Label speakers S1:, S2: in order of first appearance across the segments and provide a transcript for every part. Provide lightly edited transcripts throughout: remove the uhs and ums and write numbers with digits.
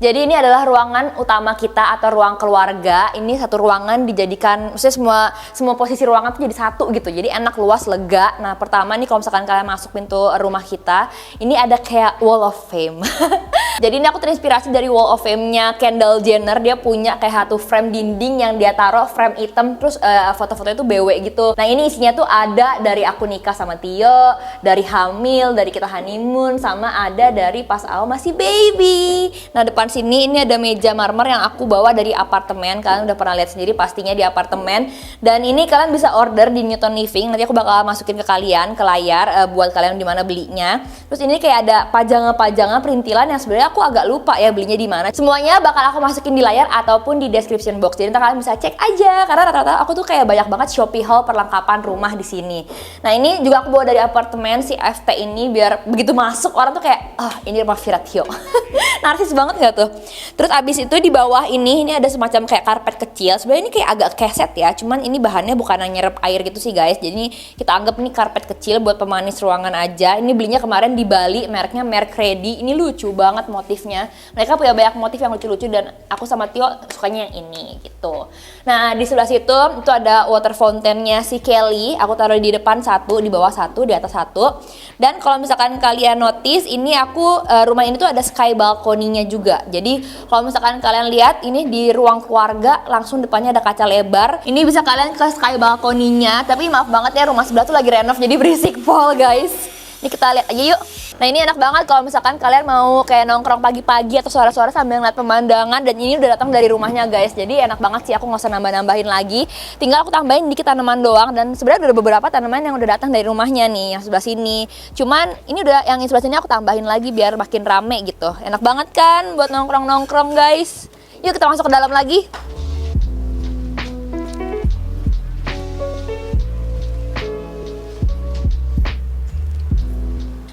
S1: Jadi ini adalah ruangan utama kita atau ruang keluarga. Ini satu ruangan dijadikan, maksudnya semua posisi ruangan tuh jadi satu gitu. Jadi enak, luas, lega. Nah pertama nih kalau misalkan kalian masuk pintu rumah kita, ini ada kayak wall of fame. Jadi ini aku terinspirasi dari wall of fame-nya Kendall Jenner. Dia punya kayak satu frame dinding yang dia taruh frame hitam, terus foto-fotonya tuh BW gitu. Nah ini isinya tuh ada dari aku nikah sama Tio, dari hamil, dari kita honeymoon, sama ada dari pas Al masih baby. Nah depan sini ini ada meja marmer yang aku bawa dari apartemen. Kalian udah pernah lihat sendiri pastinya di apartemen. Dan ini kalian bisa order di Newton Living. Nanti aku bakal masukin ke kalian ke layar buat kalian di mana belinya. Terus ini kayak ada pajangan-pajangan perintilan yang sebenarnya aku agak lupa ya belinya di mana. Semuanya bakal aku masukin di layar ataupun di description box. Jadi kalian bisa cek aja karena rata-rata aku tuh kayak banyak banget Shopee haul perlengkapan rumah di sini. Nah ini juga aku bawa dari apartemen si FT ini biar begitu masuk orang tuh kayak ini rumah Viratio. Narsis banget gak tuh? Terus abis itu di bawah ini ada semacam kayak karpet kecil. Sebenarnya ini kayak agak keset ya, cuman ini bahannya bukan nyerap air gitu sih guys. Jadi kita anggap ini karpet kecil buat pemanis ruangan aja. Ini belinya kemarin di Bali, mereknya merek Ready. Ini lucu banget motifnya. Mereka punya banyak motif yang lucu-lucu dan aku sama Tio sukanya yang ini gitu. Nah di sebelah situ itu ada water fountainnya si Kelly. Aku taruh di depan satu, di bawah satu, di atas satu. Dan kalau misalkan kalian notice, ini aku rumah ini tuh ada sky balkoninya juga. Jadi kalau misalkan kalian lihat ini di ruang keluarga langsung depannya ada kaca lebar. Ini bisa kalian ke sky balkoninya. Tapi maaf banget ya rumah sebelah tuh lagi renov jadi berisik pol guys. Ini kita lihat aja yuk. Nah ini enak banget kalau misalkan kalian mau kayak nongkrong pagi-pagi atau sore-sore sambil ngeliat pemandangan. Dan ini udah datang dari rumahnya guys. Jadi enak banget sih, aku nggak usah nambah-nambahin lagi. Tinggal aku tambahin dikit tanaman doang. Dan sebenarnya udah beberapa tanaman yang udah datang dari rumahnya nih, yang sebelah sini. Cuman ini udah yang sebelah sini aku tambahin lagi biar makin rame gitu. Enak banget kan buat nongkrong-nongkrong guys. Yuk kita masuk ke dalam lagi.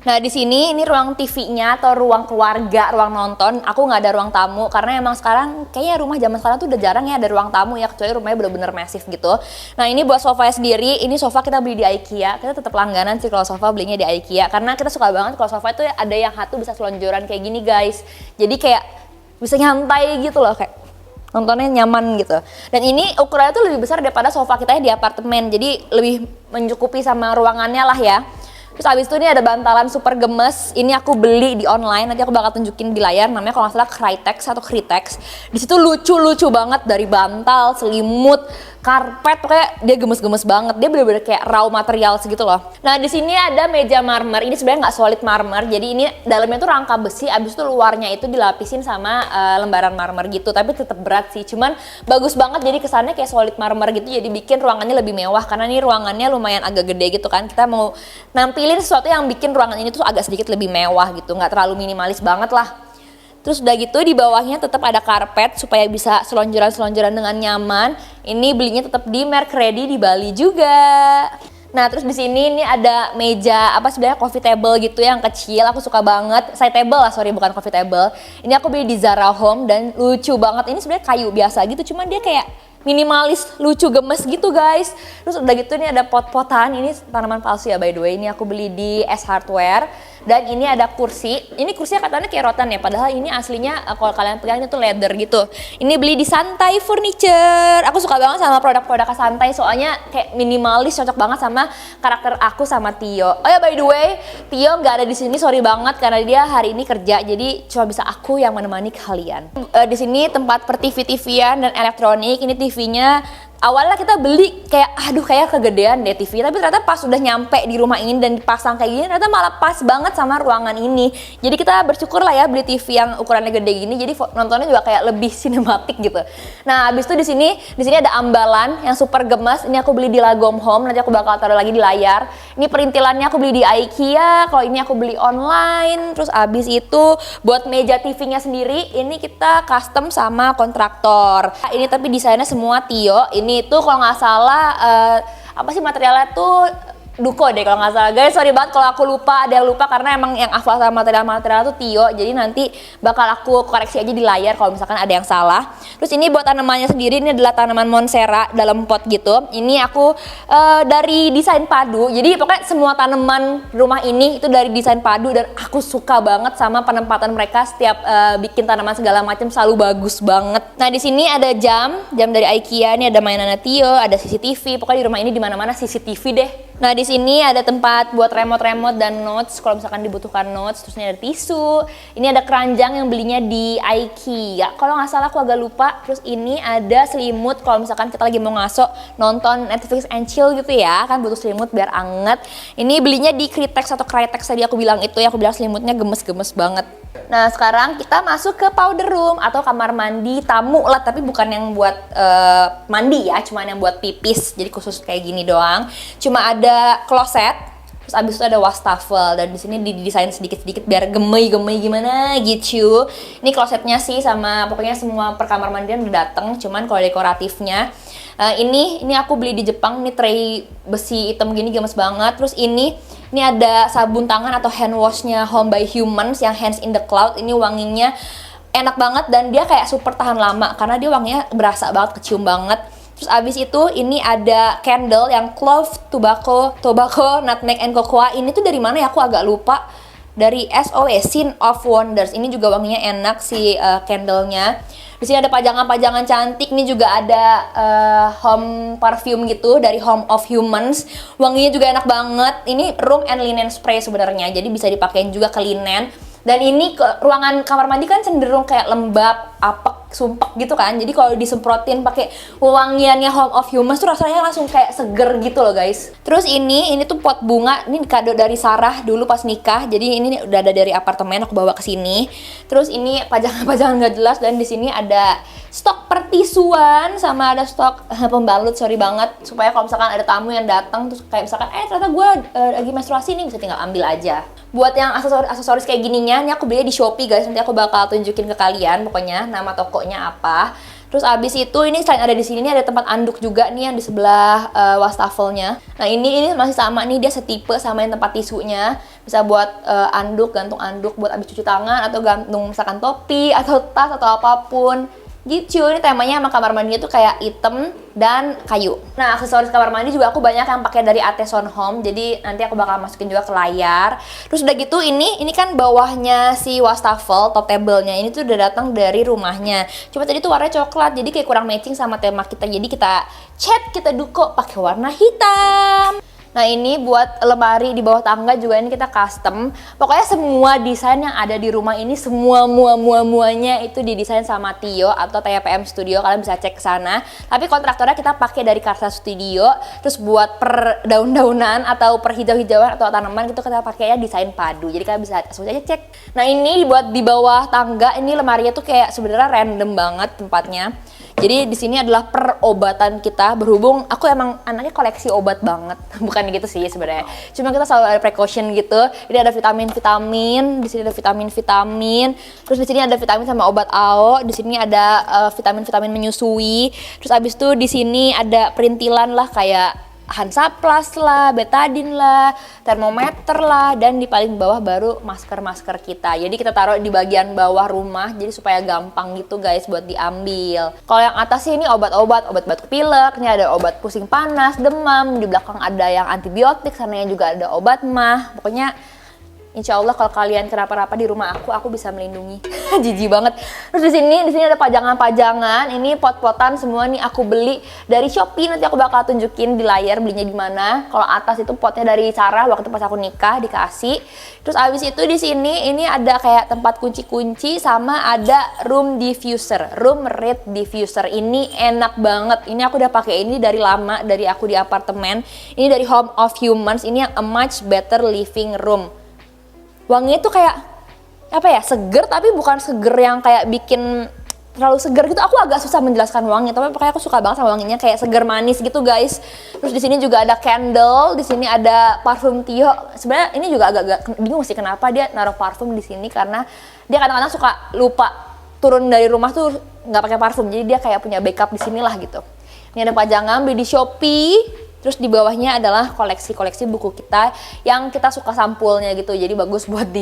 S1: Nah di sini ini ruang TV-nya atau ruang keluarga, ruang nonton. Aku nggak ada ruang tamu karena emang sekarang kayaknya rumah zaman sekarang tuh udah jarang ya ada ruang tamu ya, kecuali rumahnya bener-bener massive gitu. Nah ini buat sofanya sendiri, ini sofa kita beli di IKEA. Kita tetap langganan sih kalau sofa belinya di IKEA karena kita suka banget kalau sofa itu ada yang satu bisa selonjoran kayak gini guys. Jadi kayak bisa nyantai gitu loh, kayak nontonnya nyaman gitu. Dan ini ukurannya tuh lebih besar daripada sofa kita di apartemen, jadi lebih mencukupi sama ruangannya lah ya. Terus abis itu ini ada bantalan super gemes. Ini aku beli di online. Nanti aku bakal tunjukin di layar. Namanya kalau nggak salah Crytex atau Critex. Di situ lucu-lucu banget dari bantal, selimut, karpet. Pokoknya dia gemes-gemes banget. Dia bener-bener kayak raw material segitu loh. Nah di sini ada meja marmer. Ini sebenarnya nggak solid marmer. Jadi ini dalamnya tuh rangka besi. Abis itu luarnya itu dilapisin sama lembaran marmer gitu. Tapi tetap berat sih. Cuman bagus banget. Jadi kesannya kayak solid marmer gitu. Jadi bikin ruangannya lebih mewah. Karena ini ruangannya lumayan agak gede gitu kan. Kita mau nampilin sesuatu yang bikin ruangan ini tuh agak sedikit lebih mewah gitu, nggak terlalu minimalis banget lah. Terus udah gitu di bawahnya tetap ada karpet supaya bisa selonjoran-selonjoran dengan nyaman. Ini belinya tetap di merek Ready di Bali juga. Nah terus di sini ini ada meja sebenarnya coffee table gitu yang kecil, aku suka banget. Side table lah, sorry bukan coffee table. Ini aku beli di Zara Home dan lucu banget. Ini sebenarnya kayu biasa gitu, cuman dia kayak minimalis, lucu, gemes gitu guys. Terus udah gitu ini ada pot-potan, ini tanaman palsu ya by the way. Ini aku beli di S Hardware. Dan ini ada kursi. Ini kursinya katanya kayak rotan ya, padahal ini aslinya kalau kalian pegang itu leather gitu. Ini beli di Santai Furniture. Aku suka banget sama produk-produk Santai soalnya kayak minimalis, cocok banget sama karakter aku sama Tio. Oh ya by the way, Tio nggak ada di sini, sorry banget karena dia hari ini kerja. Jadi cuma bisa aku yang menemani kalian. Di sini tempat per TV-TVan dan elektronik. Ini TV-nya awalnya kita beli kayak kegedean deh TV, tapi ternyata pas udah nyampe di rumah ini dan dipasang kayak gini ternyata malah pas banget sama ruangan ini. Jadi kita bersyukur lah ya beli TV yang ukurannya gede gini, jadi nontonnya juga kayak lebih sinematik gitu. Nah abis itu di sini ada ambalan yang super gemes. Ini aku beli di Lagom Home, nanti aku bakal taruh lagi di layar. Ini perintilannya aku beli di IKEA, kalau ini aku beli online. Terus abis itu buat meja TV-nya sendiri ini kita custom sama kontraktor. Ini tapi desainnya semua Tio. Ini tuh kalau nggak salah materialnya tuh Duko deh kalau nggak salah. Guys, sorry banget kalau aku lupa, ada yang lupa karena emang yang hafal sama material-material tuh Tio. Jadi nanti bakal aku koreksi aja di layar kalau misalkan ada yang salah. Terus ini buat tanamannya sendiri, ini adalah tanaman Monstera dalam pot gitu. Ini aku dari desain padu. Jadi pokoknya semua tanaman rumah ini itu dari desain padu dan aku suka banget sama penempatan mereka setiap bikin tanaman segala macam selalu bagus banget. Nah, di sini ada jam dari IKEA, ini ada mainannya Tio, ada CCTV. Pokoknya di rumah ini di mana-mana CCTV deh. Nah, di sini ada tempat buat remote dan notes kalau misalkan dibutuhkan notes. Terus ini ada tisu. Ini ada keranjang yang belinya di IKEA. Kalau nggak salah aku agak lupa. Terus ini ada selimut kalau misalkan kita lagi mau ngaso nonton Netflix and chill gitu ya. Kan butuh selimut biar anget. Ini belinya di Critex atau Critex tadi aku bilang itu ya. Aku bilang selimutnya gemes-gemes banget. Nah, sekarang kita masuk ke powder room atau kamar mandi tamu lah, tapi bukan yang buat mandi ya, cuma yang buat pipis. Jadi khusus kayak gini doang. Cuma ada kloset, terus abis itu ada wastafel dan di sini didesain sedikit-sedikit biar gemei-gemei gimana gitu. Ini klosetnya sih sama pokoknya semua per kamar mandian udah dateng, cuman kalau dekoratifnya ini aku beli di Jepang, ini tray besi hitam gini gemes banget. Terus ini ada sabun tangan atau hand washnya Home by Humans yang Hands in the Cloud. Ini wanginya enak banget dan dia kayak super tahan lama karena dia wanginya berasa banget, kecium banget. Terus abis itu ini ada candle yang clove, tobacco, nutmeg and cocoa. Ini tuh dari mana ya aku agak lupa. Dari SOE, Scent of Wonders. Ini juga wanginya enak si candlenya. Di sini ada pajangan-pajangan cantik. Ini juga ada home perfume gitu dari Home of Humans. Wanginya juga enak banget. Ini room and linen spray sebenarnya. Jadi bisa dipakein juga ke linen. Dan ini ruangan kamar mandi kan cenderung kayak lembab, apek, sumpek gitu kan. Jadi kalau disemprotin pakai wangiannya Home of Humans tuh rasanya langsung kayak seger gitu loh guys. Terus ini tuh pot bunga, ini kado dari Sarah dulu pas nikah. Jadi ini udah ada dari apartemen, aku bawa ke sini. Terus ini pajangan-pajangan gak jelas dan di sini ada stok pertisuan sama ada stok pembalut, sorry banget, supaya kalau misalkan ada tamu yang datang terus kayak misalkan ternyata gue lagi menstruasi nih, bisa tinggal ambil aja. Buat yang aksesoris kayak gininya, ini aku beli di Shopee guys, nanti aku bakal tunjukin ke kalian pokoknya nama tokonya apa. Terus abis itu ini selain ada di sini ini ada tempat anduk juga nih yang di sebelah wastafelnya. Nah ini masih sama nih, dia setipe sama yang tempat tisunya. Bisa buat anduk, gantung anduk buat abis cuci tangan atau gantung misalkan topi atau tas atau apapun. Gitu, ini temanya sama kamar mandinya tuh kayak hitam dan kayu. Nah, aksesoris kamar mandi juga aku banyak yang pakai dari Ateson Home. Jadi nanti aku bakal masukin juga ke layar. Terus udah gitu ini kan bawahnya si wastafel, top table-nya ini tuh udah datang dari rumahnya. Cuma tadi tuh warnanya coklat, jadi kayak kurang matching sama tema kita. Jadi kita kita duko pakai warna hitam. Nah ini buat lemari di bawah tangga juga ini kita custom. Pokoknya semua desain yang ada di rumah ini muanya itu didesain sama Tio atau TPM Studio. Kalian bisa cek ke sana. Tapi kontraktornya kita pakai dari Karsa Studio. Terus buat per daun-daunan atau per hijau-hijauan atau tanaman itu kita pakai ya desain padu. Jadi kalian bisa langsung aja cek. Nah ini buat di bawah tangga, ini lemarinya tuh kayak sebenarnya random banget tempatnya. Jadi di sini adalah perobatan kita, berhubung aku emang anaknya koleksi obat banget. Bukan gitu sih sebenarnya. Cuma kita selalu ada precaution gitu. Jadi ada vitamin-vitamin, di sini ada vitamin-vitamin. Terus di sini ada vitamin sama obat AO, di sini ada vitamin-vitamin menyusui. Terus abis itu di sini ada perintilan lah kayak Hansaplast lah, betadine lah, termometer lah, dan di paling bawah baru masker-masker kita. Jadi kita taruh di bagian bawah rumah, jadi supaya gampang gitu guys buat diambil. Kalau yang atas sih ini obat batuk pilek, ini ada obat pusing panas, demam, di belakang ada yang antibiotik, sananya juga ada obat mah. Pokoknya insya Allah kalau kalian kenapa-napa di rumah aku bisa melindungi. Jijik banget. Terus di sini ada pajangan-pajangan. Ini pot-potan semua nih aku beli dari Shopee. Nanti aku bakal tunjukin di layar belinya di mana. Kalau atas itu potnya dari Sarah waktu pas aku nikah dikasih. Terus abis itu di sini ini ada kayak tempat kunci-kunci sama ada room diffuser, room red diffuser. Ini enak banget. Ini aku udah pakai ini dari lama, dari aku di apartemen. Ini dari Home of Humans. Ini yang a much better living room. Wanginya tuh kayak apa ya, seger tapi bukan seger yang kayak bikin terlalu seger gitu. Aku agak susah menjelaskan wangi, tapi pokoknya aku suka banget sama wanginya, kayak seger manis gitu guys. Terus di sini juga ada candle, di sini ada parfum Tio. Sebenarnya ini juga agak bingung sih kenapa dia naruh parfum di sini, karena dia kadang-kadang suka lupa turun dari rumah tuh nggak pakai parfum. Jadi dia kayak punya backup di sinilah gitu. Ini ada pajangan beli di Shopee. Terus di bawahnya adalah koleksi-koleksi buku kita yang kita suka sampulnya gitu. Jadi bagus buat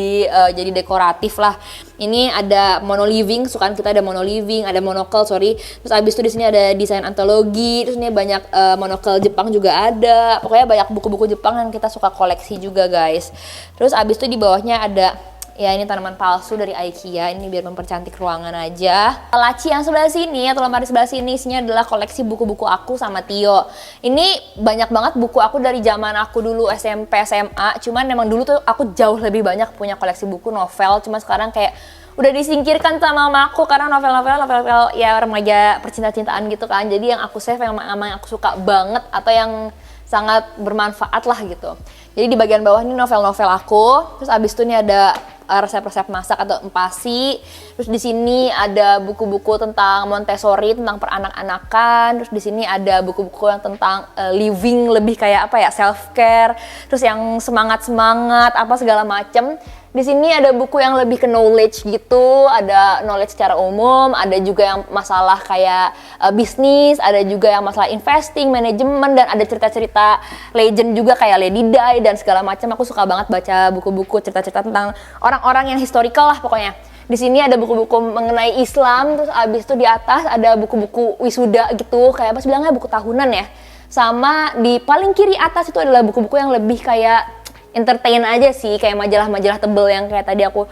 S1: jadi dekoratif lah. Ini ada monoliving, sukaan kita ada monoliving, ada monocle, sorry. Terus abis itu di sini ada desain antologi. Terus ini banyak monocle Jepang juga ada. Pokoknya banyak buku-buku Jepang yang kita suka koleksi juga, guys. Terus abis itu di bawahnya ada ya ini tanaman palsu dari IKEA, ini biar mempercantik ruangan aja. Laci yang sebelah sini atau lemari sebelah sini isinya adalah koleksi buku-buku aku sama Tio. Ini banyak banget buku aku dari zaman aku dulu SMP, SMA. Cuman emang dulu tuh aku jauh lebih banyak punya koleksi buku novel. Cuma sekarang kayak udah disingkirkan sama mamaku karena novel-novel ya remaja percinta-cintaan gitu kan. Jadi yang aku save yang aku suka banget atau yang sangat bermanfaat lah gitu. Jadi di bagian bawah ini novel-novel aku. Terus abis itu nih ada resep-resep masak atau empasi. Terus di sini ada buku-buku tentang Montessori, tentang peranak-anakan. Terus di sini ada buku-buku yang tentang living, lebih kayak apa ya, self care. Terus yang semangat-semangat apa segala macem. Di sini ada buku yang lebih ke knowledge gitu, ada knowledge secara umum, ada juga yang masalah kayak bisnis, ada juga yang masalah investing, manajemen, dan ada cerita-cerita legend juga kayak Lady Di dan segala macam. Aku suka banget baca buku-buku cerita-cerita tentang orang-orang yang historical lah pokoknya. Di sini ada buku-buku mengenai Islam, terus abis itu di atas ada buku-buku wisuda gitu, kayak apa sih bilangnya, buku tahunan ya. Sama di paling kiri atas itu adalah buku-buku yang lebih kayak entertain aja sih, kayak majalah-majalah tebel yang kayak tadi aku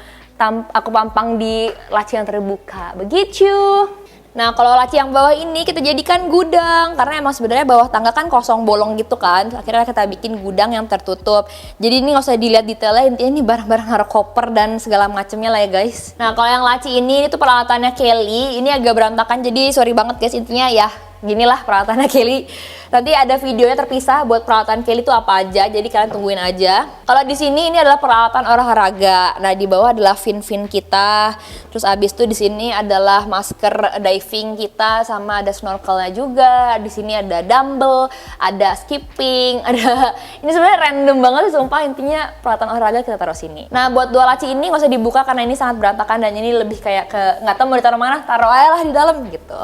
S1: pampang di laci yang terbuka begitu. Nah kalau laci yang bawah ini kita jadikan gudang karena emang sebenarnya bawah tangga kan kosong bolong gitu kan. Akhirnya kita bikin gudang yang tertutup. Jadi ini nggak usah dilihat detailnya, intinya ini barang-barang naruh koper dan segala macamnya lah ya guys. Nah kalau yang laci ini itu peralatannya Kelly, ini agak berantakan jadi sorry banget guys, intinya ya ginilah peralatannya Kelly. Nanti ada videonya terpisah buat peralatan Kelly itu apa aja, jadi kalian tungguin aja. Kalau di sini ini adalah peralatan olahraga. Nah di bawah adalah fin-fin kita. Terus abis itu di sini adalah masker diving kita sama ada snorkelnya juga. Di sini ada dumbbell, ada skipping, ada ini sebenarnya random banget sih sumpah, intinya peralatan olahraga kita taruh sini. Nah buat dua laci ini nggak usah dibuka karena ini sangat berantakan dan ini lebih kayak ke nggak tahu mau ditaruh mana, taruh aja lah di dalam gitu.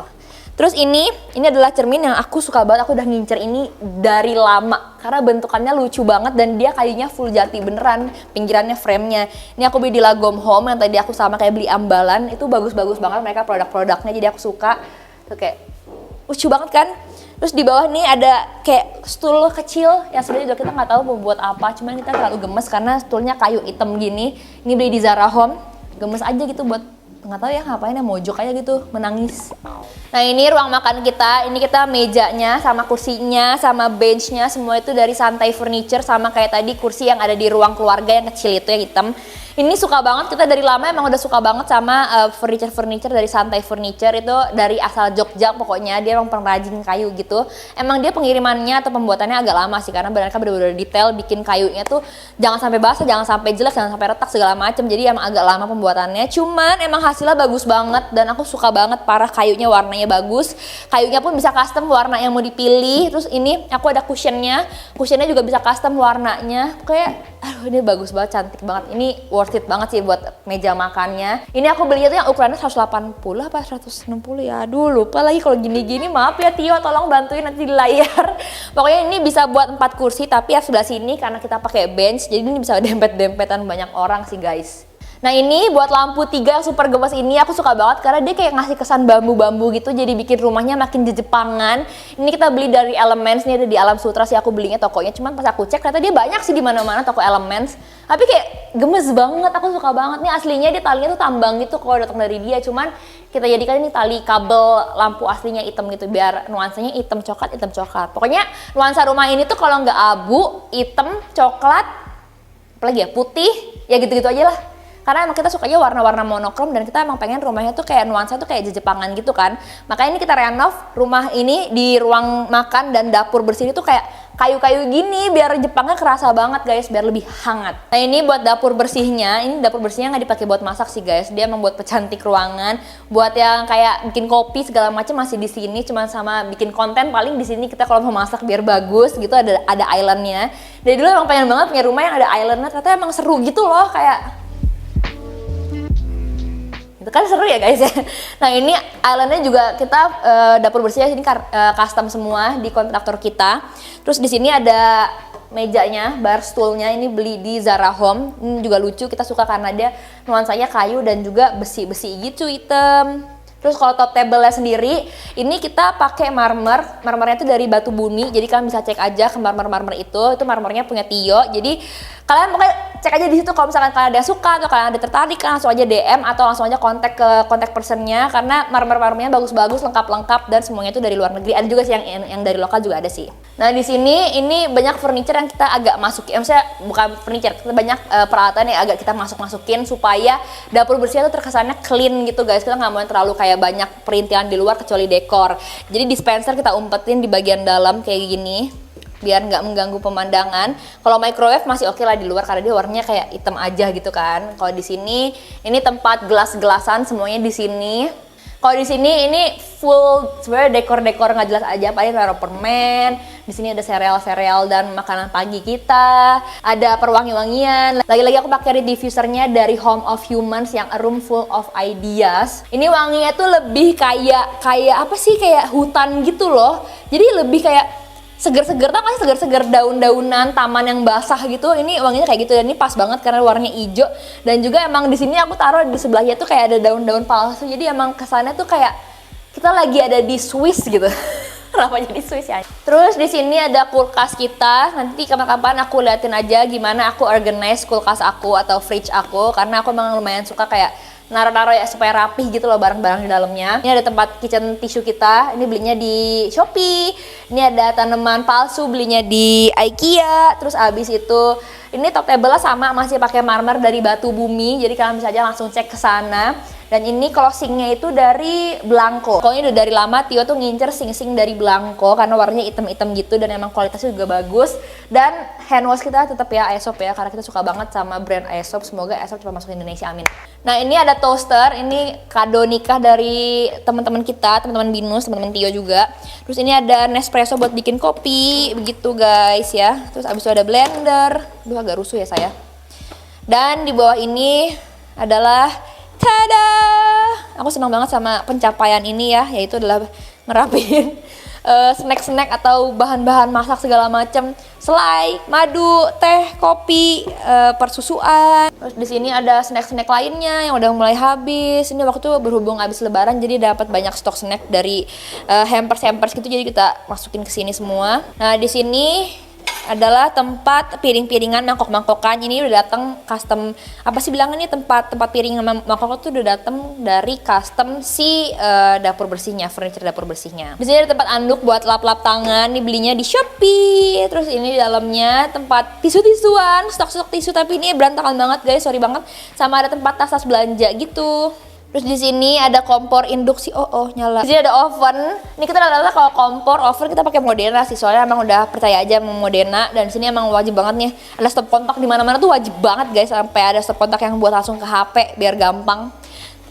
S1: Terus ini adalah cermin yang aku suka banget, aku udah ngincer ini dari lama karena bentukannya lucu banget dan dia kayunya full jati beneran, pinggirannya framenya. Ini aku beli di Lagom Home yang tadi aku sama kayak beli ambalan, itu bagus-bagus banget mereka produk-produknya, jadi aku suka. Tuh kayak lucu banget kan. Terus di bawah nih ada kayak stool kecil yang sebenarnya juga kita nggak tahu mau buat apa, cuman kita terlalu gemes karena stoolnya kayu hitam gini. Ini beli di Zara Home, gemes aja gitu buat nggak tahu ya ngapain ya, mojok aja gitu, menangis. Nah ini ruang makan kita, ini kita mejanya sama kursinya sama benchnya semua itu dari Santai Furniture, sama kayak tadi kursi yang ada di ruang keluarga yang kecil itu yang hitam. Ini suka banget, kita dari lama emang udah suka banget sama furniture dari Santai Furniture, itu dari asal Jogja pokoknya, dia emang pengrajin kayu gitu. Emang dia pengirimannya atau pembuatannya agak lama sih karena mereka bener-bener detail bikin kayunya tuh jangan sampai basah, jangan sampai jelek, jangan sampai retak segala macem, jadi emang agak lama pembuatannya. Cuman emang hasilnya bagus banget dan aku suka banget, parah, kayunya warnanya bagus, kayunya pun bisa custom warna yang mau dipilih. Terus ini aku ada cushionnya juga bisa custom warnanya, kayak aduh ini bagus banget, cantik banget, ini worth it banget sih buat meja makannya. Ini aku belinya tuh yang ukurannya 180 apa 160 ya, aduh lupa lagi kalau gini-gini, maaf ya Tio, tolong bantuin nanti di layar. Pokoknya ini bisa buat 4 kursi, tapi ya sebelah sini karena kita pakai bench jadi ini bisa dempet-dempetan banyak orang sih guys. Nah ini buat lampu 3 yang super gemes ini aku suka banget karena dia kayak ngasih kesan bambu-bambu gitu, jadi bikin rumahnya makin jejepangan. Ini kita beli dari Elements, ini ada di Alam Sutra sih aku belinya tokonya, cuman pas aku cek ternyata dia banyak sih di mana-mana toko Elements. Tapi kayak gemes banget, aku suka banget. Nih aslinya dia talinya tuh tambang gitu kalau datang dari dia, cuman kita jadikan ini tali kabel lampu aslinya hitam gitu biar nuansanya hitam coklat. Pokoknya nuansa rumah ini tuh kalau nggak abu, hitam, coklat, apalagi ya putih, ya gitu-gitu aja lah. Karena emang kita sukanya warna-warna monokrom dan kita emang pengen rumahnya tuh kayak nuansa tuh kayak jejepangan gitu kan. Makanya ini kita renov rumah ini di ruang makan dan dapur bersih itu kayak kayu-kayu gini biar Jepangnya kerasa banget guys, biar lebih hangat. Nah ini buat dapur bersihnya, ini dapur bersihnya nggak dipakai buat masak sih guys, dia emang buat pecantik ruangan, buat yang kayak bikin kopi segala macam masih di sini, cuman sama bikin konten paling di sini kita kalau mau masak biar bagus gitu ada islandnya. Dari dulu emang pengen banget punya rumah yang ada islandnya, ternyata emang seru gitu loh kayak. Itu kan seru ya guys ya. Nah ini islandnya juga kita dapur bersihnya sini custom semua di kontraktor kita. Terus di sini ada mejanya, bar stoolnya ini beli di Zara Home. Ini juga lucu, kita suka karena dia nuansanya kayu dan juga besi-besi gitu hitam. Terus kalau top table-nya sendiri, ini kita pakai marmer. Marmernya itu dari batu bumi, jadi kalian bisa cek aja ke marmer-marmer itu marmernya punya Tio. Jadi kalian pokoknya cek aja di situ kalau misalkan kalian ada suka atau kalian ada tertarik, langsung aja DM atau langsung aja kontak ke kontak personnya karena marmer-marmernya bagus-bagus, lengkap-lengkap dan semuanya itu dari luar negeri. Ada juga sih yang dari lokal juga ada sih. Nah di sini ini banyak furniture yang kita agak masukin, maksudnya bukan furniture, kita banyak peralatan yang agak kita masukin supaya dapur bersihnya tuh terkesannya clean gitu guys. Kita nggak mau yang terlalu kayak banyak perintilan di luar kecuali dekor. Jadi dispenser kita umpetin di bagian dalam kayak gini biar nggak mengganggu pemandangan. Kalau microwave masih oke lah di luar karena dia warnanya kayak hitam aja gitu kan. Kalau di sini ini tempat gelas-gelasan semuanya di sini. Kalau di sini ini full sebenarnya dekor-dekor nggak jelas aja, paling taruh permen. Di sini ada sereal-sereal dan makanan pagi kita. Ada perwangi-wangian. Lagi-lagi aku pakai diffusernya dari Home of Humans yang A Room Full of Ideas. Ini wanginya tuh lebih kayak apa sih, kayak hutan gitu loh. Jadi lebih kayak seger-seger, tau gak sih seger-seger daun-daunan taman yang basah gitu. Ini wanginya kayak gitu dan ini pas banget karena warnanya hijau. Dan juga emang di sini aku taruh di sebelahnya tuh kayak ada daun-daun palsu. Jadi emang kesannya tuh kayak kita lagi ada di Swiss gitu. Kenapa jadi Swiss ya? Terus di sini ada kulkas kita. Nanti kapan-kapan aku liatin aja gimana aku organize kulkas aku atau fridge aku karena aku emang lumayan suka kayak naruh-naruh ya supaya rapih gitu loh barang-barang di dalamnya. Ini ada tempat kitchen tisu kita, ini belinya di Shopee. Ini ada tanaman palsu belinya di IKEA. Terus abis itu ini top table-nya sama, masih pakai marmer dari batu bumi. Jadi kalian bisa aja langsung cek ke sana. Dan ini closingnya itu dari Blanco. Pokoknya udah dari lama Tio tuh ngincer sing-sing dari Blanco karena warnanya hitam-hitam gitu dan emang kualitasnya juga bagus. Dan hand wash kita tetap ya Aesop ya karena kita suka banget sama brand Aesop. Semoga Aesop cepat masuk ke Indonesia, amin. Nah ini ada toaster, ini kado nikah dari teman-teman kita, teman-teman Binus, teman-teman Tio juga. Terus ini ada Nespresso buat bikin kopi, begitu guys ya. Terus abis itu ada blender, aduh agak rusuh ya saya. Dan di bawah ini adalah tada! Aku senang banget sama pencapaian ini ya, yaitu adalah ngerapiin snack-snack atau bahan-bahan masak segala macam, selai, madu, teh, kopi, persusuan. Terus di sini ada snack-snack lainnya yang udah mulai habis. Ini waktu berhubung habis lebaran jadi dapat banyak stok snack dari hampers-hampers gitu, jadi kita masukin ke sini semua. Nah, di sini adalah tempat piring-piringan, mangkok-mangkokan. Ini udah datang custom, apa sih bilangnya, tempat piring mangkok itu udah datang dari custom si dapur bersihnya, furniture dapur bersihnya. Di sini ada tempat anduk buat lap-lap tangan, ini belinya di Shopee. Terus ini di dalamnya tempat tisu-tisuan, stok-stok tisu tapi ini berantakan banget guys, sorry banget. Sama ada tempat tas-tas belanja gitu. Terus di sini ada kompor induksi, nyala. Di sini ada oven. Ini kita rata-rata kalau kompor oven kita pakai Moderna sih, soalnya emang udah percaya aja sama Moderna. Dan di sini emang wajib banget nih, ada stop kontak di mana-mana tuh wajib banget guys, sampai ada stop kontak yang buat langsung ke HP biar gampang.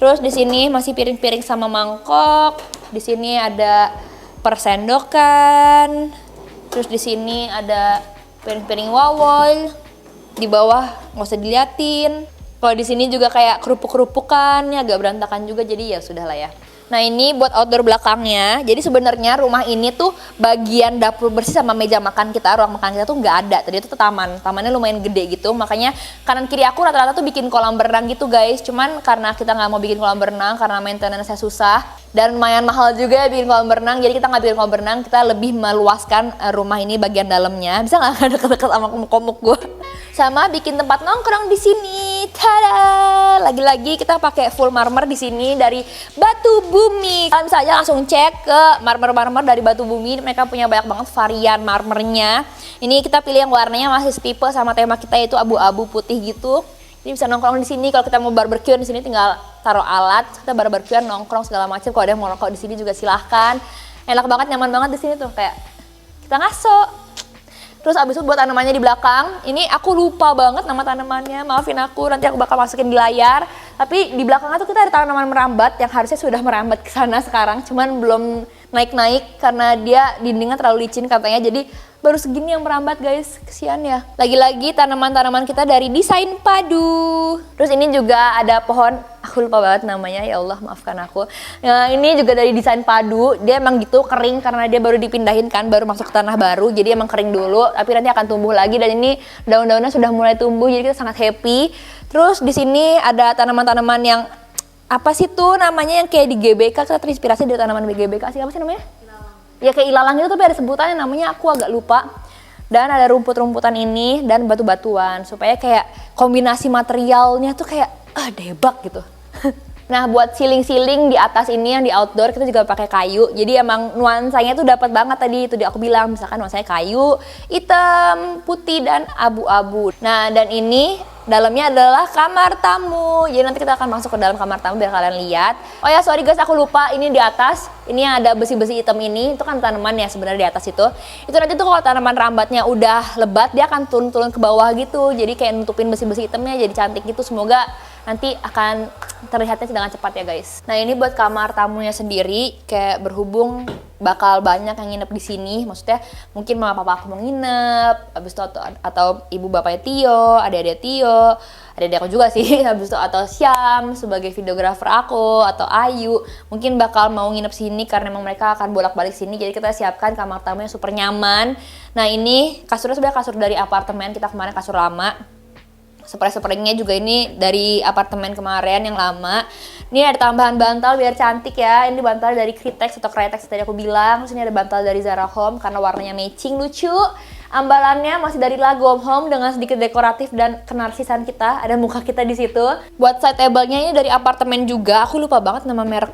S1: Terus di sini masih piring-piring sama mangkok. Di sini ada persendokan. Terus di sini ada piring-piring wawol. Di bawah nggak usah diliatin. Kalau di sini juga kayak kerupuk-kerupukan, ya agak berantakan juga, jadi ya sudahlah ya. Nah ini buat outdoor belakangnya. Jadi sebenarnya rumah ini tuh bagian dapur bersih sama meja makan kita, ruang makan kita tuh nggak ada. Tadi itu tuh taman, tamannya lumayan gede gitu. Makanya kanan kiri aku rata-rata tuh bikin kolam berenang gitu guys. Cuman karena kita nggak mau bikin kolam berenang karena maintenance-nya susah dan lumayan mahal juga bikin kolam berenang. Jadi kita nggak bikin kolam berenang, kita lebih meluaskan rumah ini bagian dalamnya. Bisa nggak deket-deket sama komuk gue? Sama bikin tempat nongkrong di sini. Tada! Lagi-lagi kita pakai full marmer di sini dari batu bumi. Kalian bisa aja langsung cek ke marmer-marmer dari batu bumi. Mereka punya banyak banget varian marmernya. Ini kita pilih yang warnanya masih setipe sama tema kita, yaitu abu-abu putih gitu. Jadi bisa nongkrong di sini. Kalau kita mau barbecue di sini tinggal taruh alat, kita barbecue nongkrong segala macam. Kalau ada yang mau nongkrong di sini juga silahkan. Enak banget, nyaman banget di sini tuh, kayak kita ngaso. Terus abis itu buat tanamannya di belakang, ini aku lupa banget nama tanamannya, maafin aku, nanti aku bakal masukin di layar. Tapi di belakangnya tuh kita ada tanaman merambat yang harusnya sudah merambat ke sana sekarang, cuman belum naik-naik karena dia dindingnya terlalu licin katanya. Jadi baru segini yang merambat guys, kesian ya. Lagi-lagi tanaman-tanaman kita dari Desain Padu. Terus ini juga ada pohon, aku lupa banget namanya, ya Allah maafkan aku. Nah ini juga dari Desain Padu, dia emang gitu kering karena dia baru dipindahin kan, baru masuk ke tanah baru, jadi emang kering dulu, tapi nanti akan tumbuh lagi. Dan ini daun-daunnya sudah mulai tumbuh, jadi kita sangat happy. Terus di sini ada tanaman-tanaman yang apa sih tuh namanya yang kayak di GBK, kita terinspirasi dari tanaman GBK sih, apa sih namanya? Ya kayak ilalang itu tapi ada sebutannya, namanya aku agak lupa. Dan ada rumput-rumputan ini dan batu-batuan supaya kayak kombinasi materialnya tuh kayak debak gitu. Nah buat ceiling-ceiling di atas ini yang di outdoor kita juga pakai kayu. Jadi emang nuansanya tuh dapat banget tadi itu aku bilang, misalkan nuansanya kayu, hitam, putih dan abu-abu. Nah dan ini dalamnya adalah kamar tamu. Jadi nanti kita akan masuk ke dalam kamar tamu biar kalian lihat. Oh ya sorry guys, aku lupa, ini di atas, ini yang ada besi-besi hitam ini, itu kan tanaman ya sebenarnya di atas itu. Itu nanti tuh kalau tanaman rambatnya udah lebat, dia akan turun-turun ke bawah gitu. Jadi kayak nutupin besi-besi hitamnya jadi cantik gitu. Semoga nanti akan terlihatnya dengan cepat ya guys. Nah ini buat kamar tamunya sendiri, kayak berhubung bakal banyak yang nginep di sini, maksudnya mungkin mama papa aku mau nginep, habis itu atau ibu bapaknya Tio, adik-adik Tio, adik-adik aku juga sih, habis itu atau Syam sebagai videografer aku, atau Ayu mungkin bakal mau nginep sini karena memang mereka akan bolak-balik sini, jadi kita siapkan kamar tamu yang super nyaman. Nah ini kasurnya sebenarnya kasur dari apartemen kita kemarin, kasur lama. Spray-spraynya juga ini dari apartemen kemarin yang lama. Ini ada tambahan bantal biar cantik ya. Ini bantal dari Critex atau Critex tadi aku bilang. Terus ini ada bantal dari Zara Home karena warnanya matching, lucu. Ambalannya masih dari Lagom Home dengan sedikit dekoratif dan kenarsisan kita. Ada muka kita di situ. Buat side table-nya ini dari apartemen juga. Aku lupa banget nama merek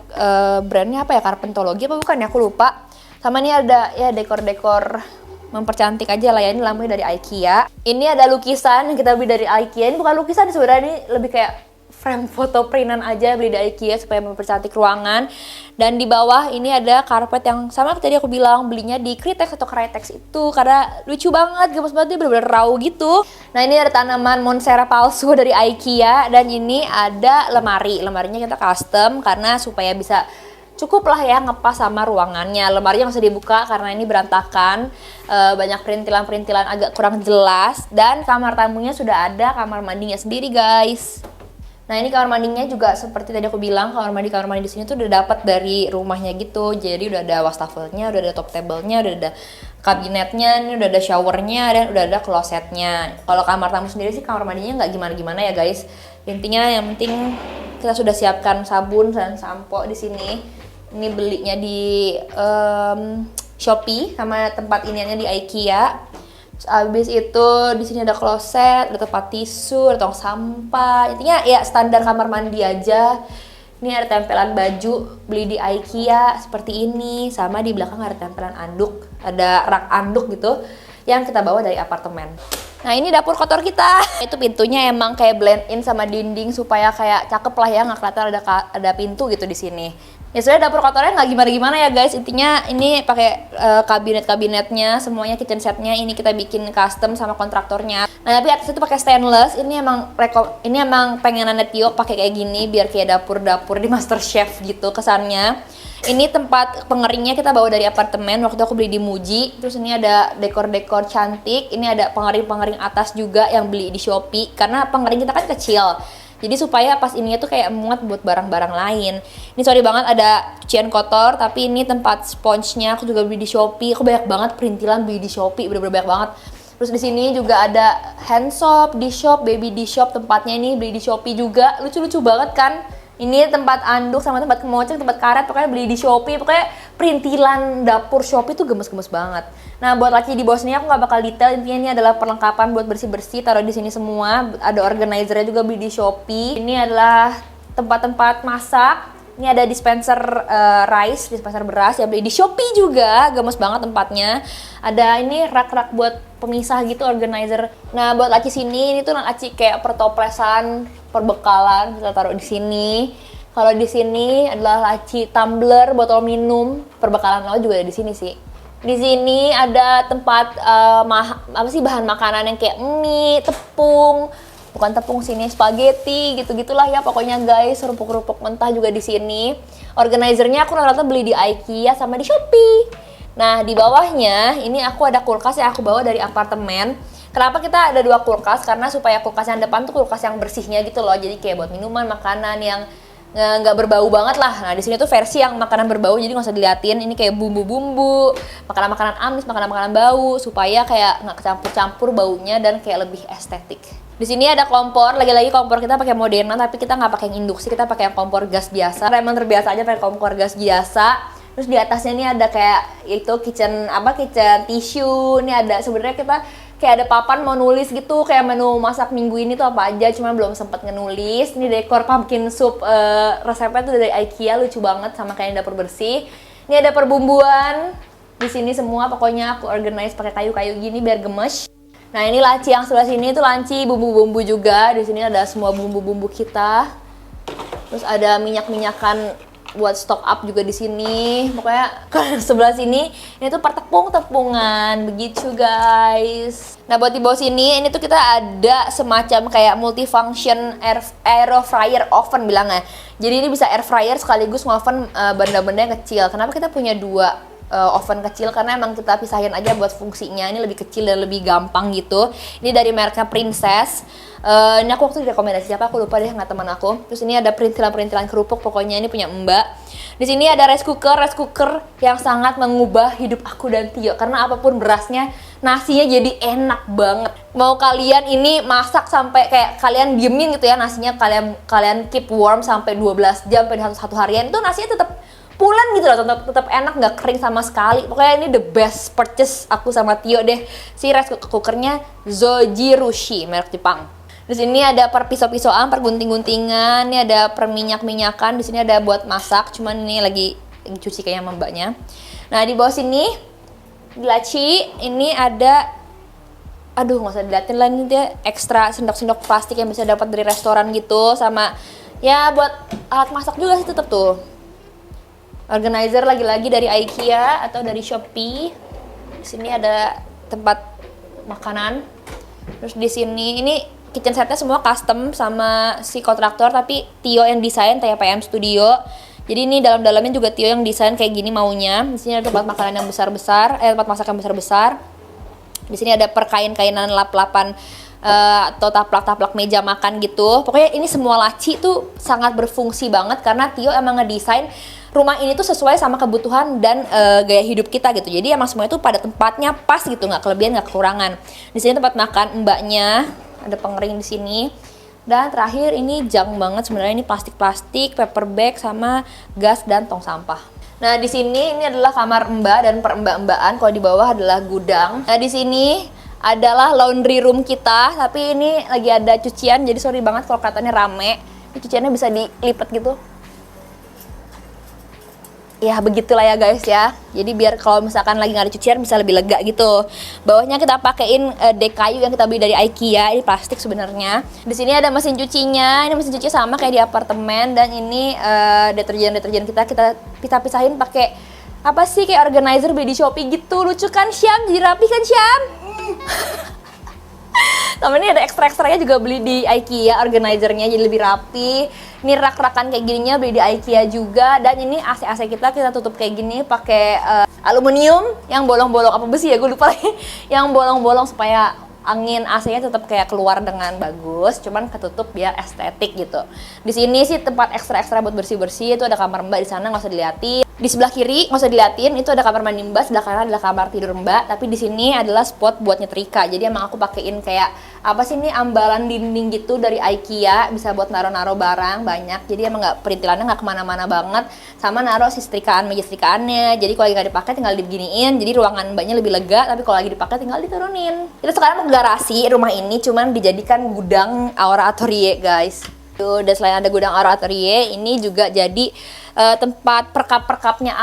S1: brandnya apa ya, Carpentology apa bukan ya, aku lupa. Sama ini ada ya dekor-dekor mempercantik aja lah ya, ini lampunya dari IKEA. Ini ada lukisan yang kita beli dari IKEA. Ini bukan lukisan sebenarnya, ini lebih kayak frame foto printan aja, beli dari IKEA supaya mempercantik ruangan. Dan di bawah ini ada karpet yang sama tadi aku bilang, belinya di Critex atau Critex itu karena lucu banget, gemes banget, dia bener-bener raw gitu. Nah ini ada tanaman monstera palsu dari IKEA. Dan ini ada lemari, lemarinya kita custom karena supaya bisa cukup lah ya ngepas sama ruangannya. Lemarinya masih dibuka karena ini berantakan, banyak perintilan-perintilan agak kurang jelas. Dan kamar tamunya sudah ada kamar mandinya sendiri guys. Nah ini kamar mandinya juga seperti tadi aku bilang, kamar mandi di sini tuh udah dapat dari rumahnya gitu. Jadi udah ada wastafelnya, udah ada top table-nya, udah ada kabinetnya, ini udah ada showernya, dan udah ada klosetnya. Kalau kamar tamu sendiri sih kamar mandinya nggak gimana-gimana ya guys. Intinya yang penting kita sudah siapkan sabun dan sampo di sini. Ini belinya di Shopee sama tempat iniannya di IKEA. Terus abis itu di sini ada kloset, ada tempat tisu, ada tong sampah. Intinya ya standar kamar mandi aja. Ini ada tempelan baju beli di IKEA seperti ini, sama di belakang ada tempelan anduk, ada rak anduk gitu yang kita bawa dari apartemen. Nah ini dapur kotor kita. Itu pintunya emang kayak blend in sama dinding supaya kayak cakep lah ya, nggak kelihatan ada pintu gitu di sini. Ya sebenarnya dapur kotornya nggak gimana-gimana ya guys. Intinya ini pakai kabinet-kabinetnya, semuanya kitchen setnya ini kita bikin custom sama kontraktornya. Nah tapi atas itu pakai stainless. Ini emang pengenannya Tio pakai kayak gini biar kayak dapur-dapur di MasterChef gitu kesannya. Ini tempat pengeringnya kita bawa dari apartemen, waktu aku beli di Muji. Terus ini ada dekor-dekor cantik. Ini ada pengering-pengering atas juga yang beli di Shopee karena pengering kita kan kecil. Jadi supaya pas ininya tuh kayak muat buat barang-barang lain. Ini sorry banget ada cucian kotor, tapi ini tempat sponge-nya aku juga beli di Shopee. Aku banyak banget perintilan beli di Shopee, bener-bener banyak banget. Terus di sini juga ada hand soap, dish soap, baby dish soap, tempatnya ini beli di Shopee juga. Lucu-lucu banget kan? Ini tempat anduk sama tempat kemoceng, tempat karet, pokoknya beli di Shopee. Pokoknya perintilan dapur Shopee tuh gemes-gemes banget. Nah buat laki di bawah sini aku nggak bakal detail, intinya ini adalah perlengkapan buat bersih-bersih, taruh di sini semua. Ada organizernya juga beli di Shopee. Ini adalah tempat-tempat masak. Ini ada dispenser rice, dispenser beras ya beli di Shopee juga, gemes banget tempatnya. Ada ini rak-rak buat pemisah gitu, organizer. Nah buat laci sini, ini tuh laci kayak pertoplesan, perbekalan, kita taruh di sini. Kalau di sini adalah laci tumbler, botol minum, perbekalan laut juga ada di sini sih. Di sini ada tempat bahan makanan yang kayak mie, tepung. Bukan tepung sini, spaghetti gitu-gitulah ya pokoknya guys, kerupuk-kerupuk mentah juga di sini. Organizernya aku rata-rata beli di IKEA sama di Shopee. Nah, di bawahnya ini aku ada kulkas yang aku bawa dari apartemen. Kenapa kita ada 2 kulkas? Karena supaya kulkas yang depan tuh kulkas yang bersihnya gitu loh. Jadi kayak buat minuman, makanan yang nggak berbau banget lah. Nah, di sini tuh versi yang makanan berbau, jadi nggak usah diliatin. Ini kayak bumbu-bumbu, makanan-makanan amis, makanan-makanan bau, supaya kayak nggak kecampur-campur baunya dan kayak lebih estetik. Di sini ada kompor, lagi-lagi kompor kita pakai Moderna, tapi kita nggak pakai yang induksi, kita pakai yang kompor gas biasa. Emang terbiasa aja pakai kompor gas biasa. Terus di atasnya ini ada kayak itu kitchen tisu. Ini ada sebenarnya kita kayak ada papan mau nulis gitu, kayak menu masak minggu ini tuh apa aja, cuma belum sempet ngenulis. Ini dekor pumpkin soup, resepnya tuh dari IKEA, lucu banget, sama kayak dapur bersih. Ini ada perbumbuan di sini semua, pokoknya aku organize pakai kayu-kayu gini biar gemes. Nah, ini laci yang sebelah sini tuh laci bumbu-bumbu juga. Di sini ada semua bumbu-bumbu kita. Terus ada minyak-minyakan buat stock up juga di sini. Pokoknya kalau sebelah sini ini tuh pertepung-tepungan begitu guys. Nah, buat di bawah sini ini tuh kita ada semacam kayak multifunction air fryer oven bilangnya. Jadi ini bisa air fryer sekaligus ngoven benda-benda yang kecil. Kenapa kita punya 2 oven kecil? Karena emang kita pisahin aja buat fungsinya, ini lebih kecil dan lebih gampang gitu. Ini dari mereknya Princess. Ini aku waktu direkomendasi siapa aku lupa deh, nggak teman aku. Terus ini ada perintilan-perintilan kerupuk, pokoknya ini punya Mbak. Di sini ada rice cooker yang sangat mengubah hidup aku dan Tio, karena apapun berasnya nasinya jadi enak banget. Mau kalian ini masak sampai kayak kalian diemin gitu ya, nasinya kalian keep warm sampai 12 jam sampai satu harian, itu nasinya tetap pulen gitu loh, tetap enak, nggak kering sama sekali. Pokoknya ini the best purchase aku sama Tio deh, si rice cookernya Zojirushi, merek Jepang. Di sini ada per pisau-pisauan, per gunting-guntingan, ini ada per minyak-minyakan, di sini ada buat masak, cuman ini lagi cuci kayaknya sama mbaknya. Nah, di bawah sini di laci ini ada, aduh nggak usah diliatin lah, ini dia ekstra sendok-sendok plastik yang bisa dapat dari restoran gitu, sama ya buat alat masak juga sih tetap tuh. Organizer lagi-lagi dari IKEA atau dari Shopee. Di sini ada tempat makanan. Terus di sini ini kitchen setnya semua custom sama si kontraktor, tapi Tio yang desain, TPM Studio. Jadi ini dalam-dalamnya juga Tio yang desain kayak gini maunya. Di sini ada tempat makanan yang besar-besar, tempat masak yang besar-besar. Di sini ada perkain-kainan lap-lapan atau taplak-taplak meja makan gitu. Pokoknya ini semua laci tuh sangat berfungsi banget karena Tio emang ngedesain rumah ini tuh sesuai sama kebutuhan dan gaya hidup kita gitu. Jadi emang semuanya tuh pada tempatnya pas gitu, nggak kelebihan nggak kekurangan. Di sini tempat makan mbaknya, ada pengering di sini. Dan terakhir ini junk banget sebenarnya, ini plastik-plastik, paper bag sama gas dan tong sampah. Nah, di sini ini adalah kamar mbak dan per mbak-mbakan. Kalau di bawah adalah gudang. Nah, di sini adalah laundry room kita, tapi ini lagi ada cucian, jadi sorry banget kalau katanya rame. Ini cuciannya bisa dilipat gitu. Ya begitulah ya guys ya. Jadi biar kalau misalkan lagi nggak ada cucian bisa lebih lega gitu. Bawahnya kita pakein dek kayu yang kita beli dari IKEA. Ini plastik sebenarnya. Di sini ada mesin cucinya. Ini mesin cuci sama kayak di apartemen. Dan ini deterjen kita pisah-pisahin pakai apa sih, kayak organizer beli di Shopee gitu. Lucu kan Syam? Jadi rapi kan Syam? Sama ini ada ekstra-ekstranya juga beli di IKEA, organizernya jadi lebih rapi. Ini rak-rakan kayak gininya beli di IKEA juga. Dan ini AC-AC kita tutup kayak gini pakai aluminium yang bolong-bolong, apa besi ya gue lupa lagi. Yang bolong-bolong supaya angin AC-nya tetap kayak keluar dengan bagus, cuman ketutup biar estetik gitu. Di sini sih tempat ekstra-ekstra buat bersih-bersih, itu ada kamar mbak di sana, nggak usah diliatin. Di sebelah kiri nggak usah diliatin, itu ada kamar mandi mbak, sebelah kanan adalah kamar tidur mbak, tapi di sini adalah spot buat nyetrika. Jadi emang aku pakein kayak apa sih ini, ambalan dinding gitu dari IKEA, bisa buat naro-naro barang banyak. Jadi emang nggak, perintilannya nggak kemana-mana banget, sama naro si setrikaan, meja setrikaannya. Jadi kalau lagi nggak dipakai tinggal diginiin, jadi ruangan mbaknya lebih lega. Tapi kalau lagi dipakai tinggal diturunin. Kita sekarang mau garasi rumah ini, cuman dijadikan gudang Aura Atelier guys. Tuh, dan selain ada gudang Aura Atelier, ini juga jadi tempat perkap-perkapnya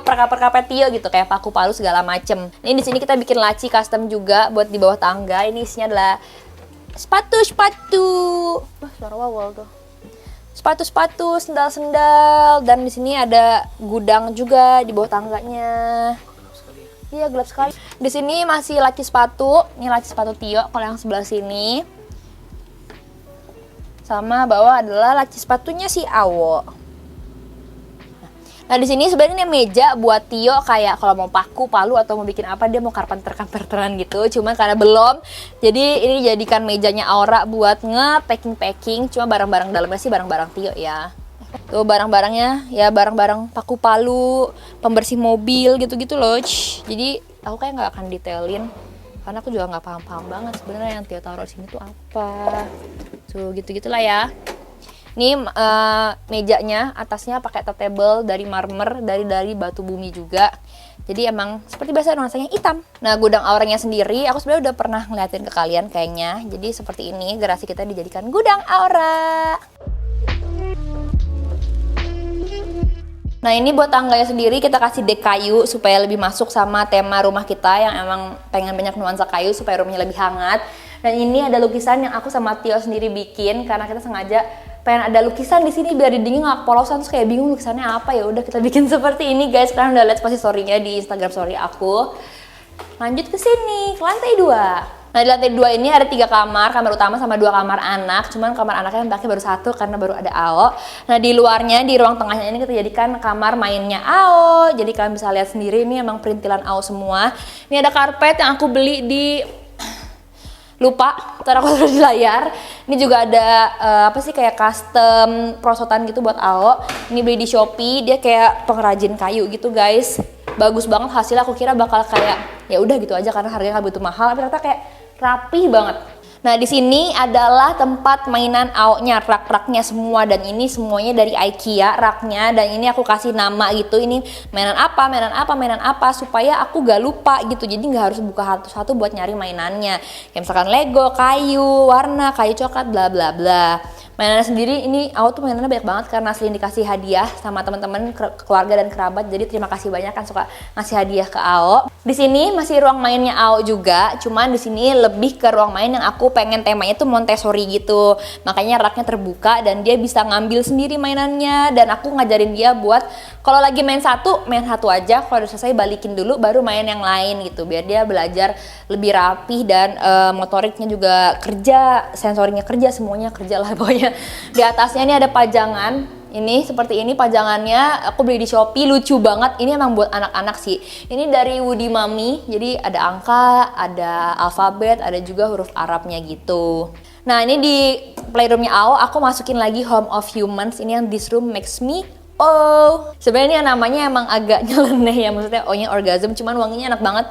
S1: perkap-perkapnya Tio gitu, kayak paku palu segala macem. Ini di sini kita bikin laci custom juga buat di bawah tangga. Ini isinya adalah sepatu. Wah, suara wawal tuh. Sepatu-sepatu, sendal-sendal, dan di sini ada gudang juga di bawah tangganya. Iya, gelap sekali. Di sini masih laci sepatu. Ini laci sepatu Tio. Kalau yang sebelah sini, sama bawah adalah laci sepatunya si Awo. Nah di sini sebenarnya ini meja buat Tio kayak kalau mau paku, palu atau mau bikin apa dia mau carpenter-carpenteran gitu. Cuman karena belum, jadi ini jadikan mejanya Aura buat nge-packing. Cuma barang-barang dalamnya sih barang-barang Tio ya. Tuh barang-barangnya ya barang-barang paku, palu, pembersih mobil gitu-gitu loh. Jadi aku kayak nggak akan detailin karena aku juga nggak paham-paham banget sebenarnya yang Tio taruh sini tuh apa. Tuh gitu-gitulah ya. Ini mejanya atasnya pakai top table dari marmer, dari batu bumi juga. Jadi emang seperti biasa nuansanya hitam. Nah gudang Auranya sendiri aku sebenarnya udah pernah ngeliatin ke kalian kayaknya. Jadi seperti ini garasi kita dijadikan gudang Aura. Nah ini buat tangganya sendiri kita kasih dek kayu supaya lebih masuk sama tema rumah kita yang emang pengen banyak nuansa kayu supaya rumahnya lebih hangat. Dan ini ada lukisan yang aku sama Tio sendiri bikin karena kita sengaja pengen ada lukisan di sini biar di dinding nggak polosan, terus kayak bingung lukisannya apa, ya udah kita bikin seperti ini guys. Sekarang udah lihat pasti story-nya di Instagram story aku. Lanjut ke sini ke lantai 2. Nah di lantai 2 ini ada 3 kamar utama sama 2 kamar anak. Cuman kamar anaknya yang baru 1 karena baru ada Ao. Nah di luarnya di ruang tengahnya ini kita jadikan kamar mainnya Ao. Jadi kalian bisa lihat sendiri ini emang perintilan Ao semua. Ini ada karpet yang aku beli di lupa, ntar aku taruh di layar. Ini juga ada apa sih kayak custom perosotan gitu buat Ao. Ini beli di Shopee, dia kayak pengrajin kayu gitu guys. Bagus banget hasilnya, aku kira bakal kayak ya udah gitu aja karena harganya nggak begitu mahal, tapi ternyata kayak rapih banget. Nah di sini adalah tempat mainan Ao-nya, rak-raknya semua, dan ini semuanya dari IKEA raknya, dan ini aku kasih nama gitu, ini mainan apa supaya aku gak lupa gitu, jadi nggak harus buka satu-satu buat nyari mainannya, kayak misalkan Lego, kayu, warna, kayu coklat, bla bla bla. Mainannya sendiri ini Ao tuh mainannya banyak banget karena sering dikasih hadiah sama teman-teman, keluarga dan kerabat. Jadi terima kasih banyak kan suka ngasih hadiah ke Ao. Di sini masih ruang mainnya Ao juga, cuman di sini lebih ke ruang main yang aku pengen temanya tuh Montessori gitu. Makanya raknya terbuka dan dia bisa ngambil sendiri mainannya, dan aku ngajarin dia buat kalau lagi main satu aja, kalau udah selesai balikin dulu baru main yang lain gitu, biar dia belajar lebih rapih dan motoriknya juga kerja, sensorinya kerja, semuanya kerja lah pokoknya. Di atasnya ini ada pajangan, ini seperti ini pajangannya, aku beli di Shopee, lucu banget. Ini emang buat anak-anak sih. Ini dari Woody Mami, jadi ada angka, ada alfabet, ada juga huruf Arabnya gitu. Nah ini di playroomnya Ao, aku masukin lagi Home of Humans. Ini yang This Room Makes Me sebenarnya namanya emang agak nyeleneh ya, maksudnya O-nya orgasm, cuman wanginya enak banget,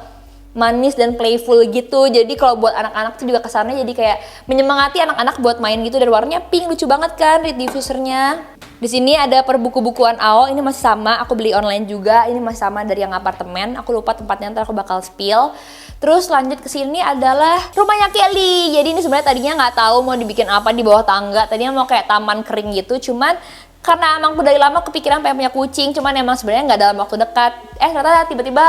S1: manis dan playful gitu. Jadi kalau buat anak-anak tuh juga kesannya jadi kayak menyemangati anak-anak buat main gitu, dan warnanya pink, lucu banget kan read diffusernya. Di sini ada perbuku-bukuan Ao, ini masih sama, aku beli online juga, ini masih sama dari yang apartemen, aku lupa tempatnya, ntar aku bakal spill. Terus lanjut ke sini adalah rumahnya Kelly. Jadi ini sebenarnya tadinya nggak tahu mau dibikin apa di bawah tangga, tadinya mau kayak taman kering gitu, cuman karena emang dari lama kepikiran pengen punya kucing, cuman emang sebenarnya nggak dalam waktu dekat. Ternyata tiba-tiba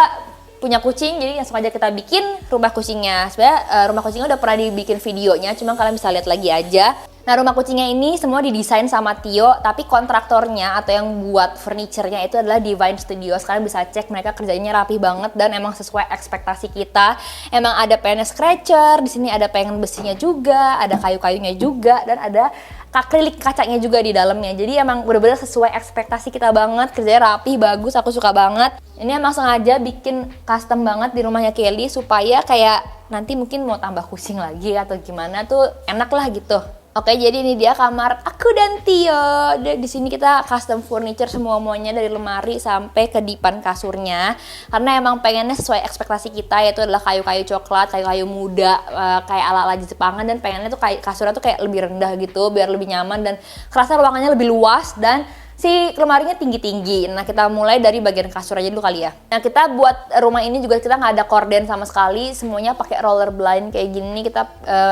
S1: punya kucing, jadi yang sengaja kita bikin rumah kucingnya. Sebenarnya rumah kucingnya udah pernah dibikin videonya, cuma kalian bisa lihat lagi aja. Nah rumah kucingnya ini semua didesain sama Tio, tapi kontraktornya atau yang buat furniture-nya itu adalah Divine Studios. Kalian bisa cek, mereka kerjanya rapi banget dan emang sesuai ekspektasi kita. Emang ada pengen scratcher, di sini ada pengen besinya juga, ada kayu-kayunya juga, dan ada akrilik kacanya juga di dalamnya. Jadi emang bener-bener sesuai ekspektasi kita banget, kerjanya rapi, bagus, aku suka banget. Ini emang sengaja bikin custom banget di rumahnya Kelly supaya kayak nanti mungkin mau tambah kucing lagi atau gimana tuh enak lah gitu. Oke, jadi ini dia kamar aku dan Tio. Di sini kita custom furniture semuanya dari lemari sampai ke dipan kasurnya. Karena emang pengennya sesuai ekspektasi kita, yaitu adalah kayu-kayu coklat, kayu-kayu muda, kayak ala-ala Jepangan, dan pengennya tuh kayak kasurnya tuh kayak lebih rendah gitu, biar lebih nyaman dan kerasa ruangannya lebih luas dan si lemarinya tinggi-tinggi. Nah kita mulai dari bagian kasur aja dulu kali ya. Nah kita buat rumah ini juga kita nggak ada korden sama sekali, semuanya pakai roller blind kayak gini. Kita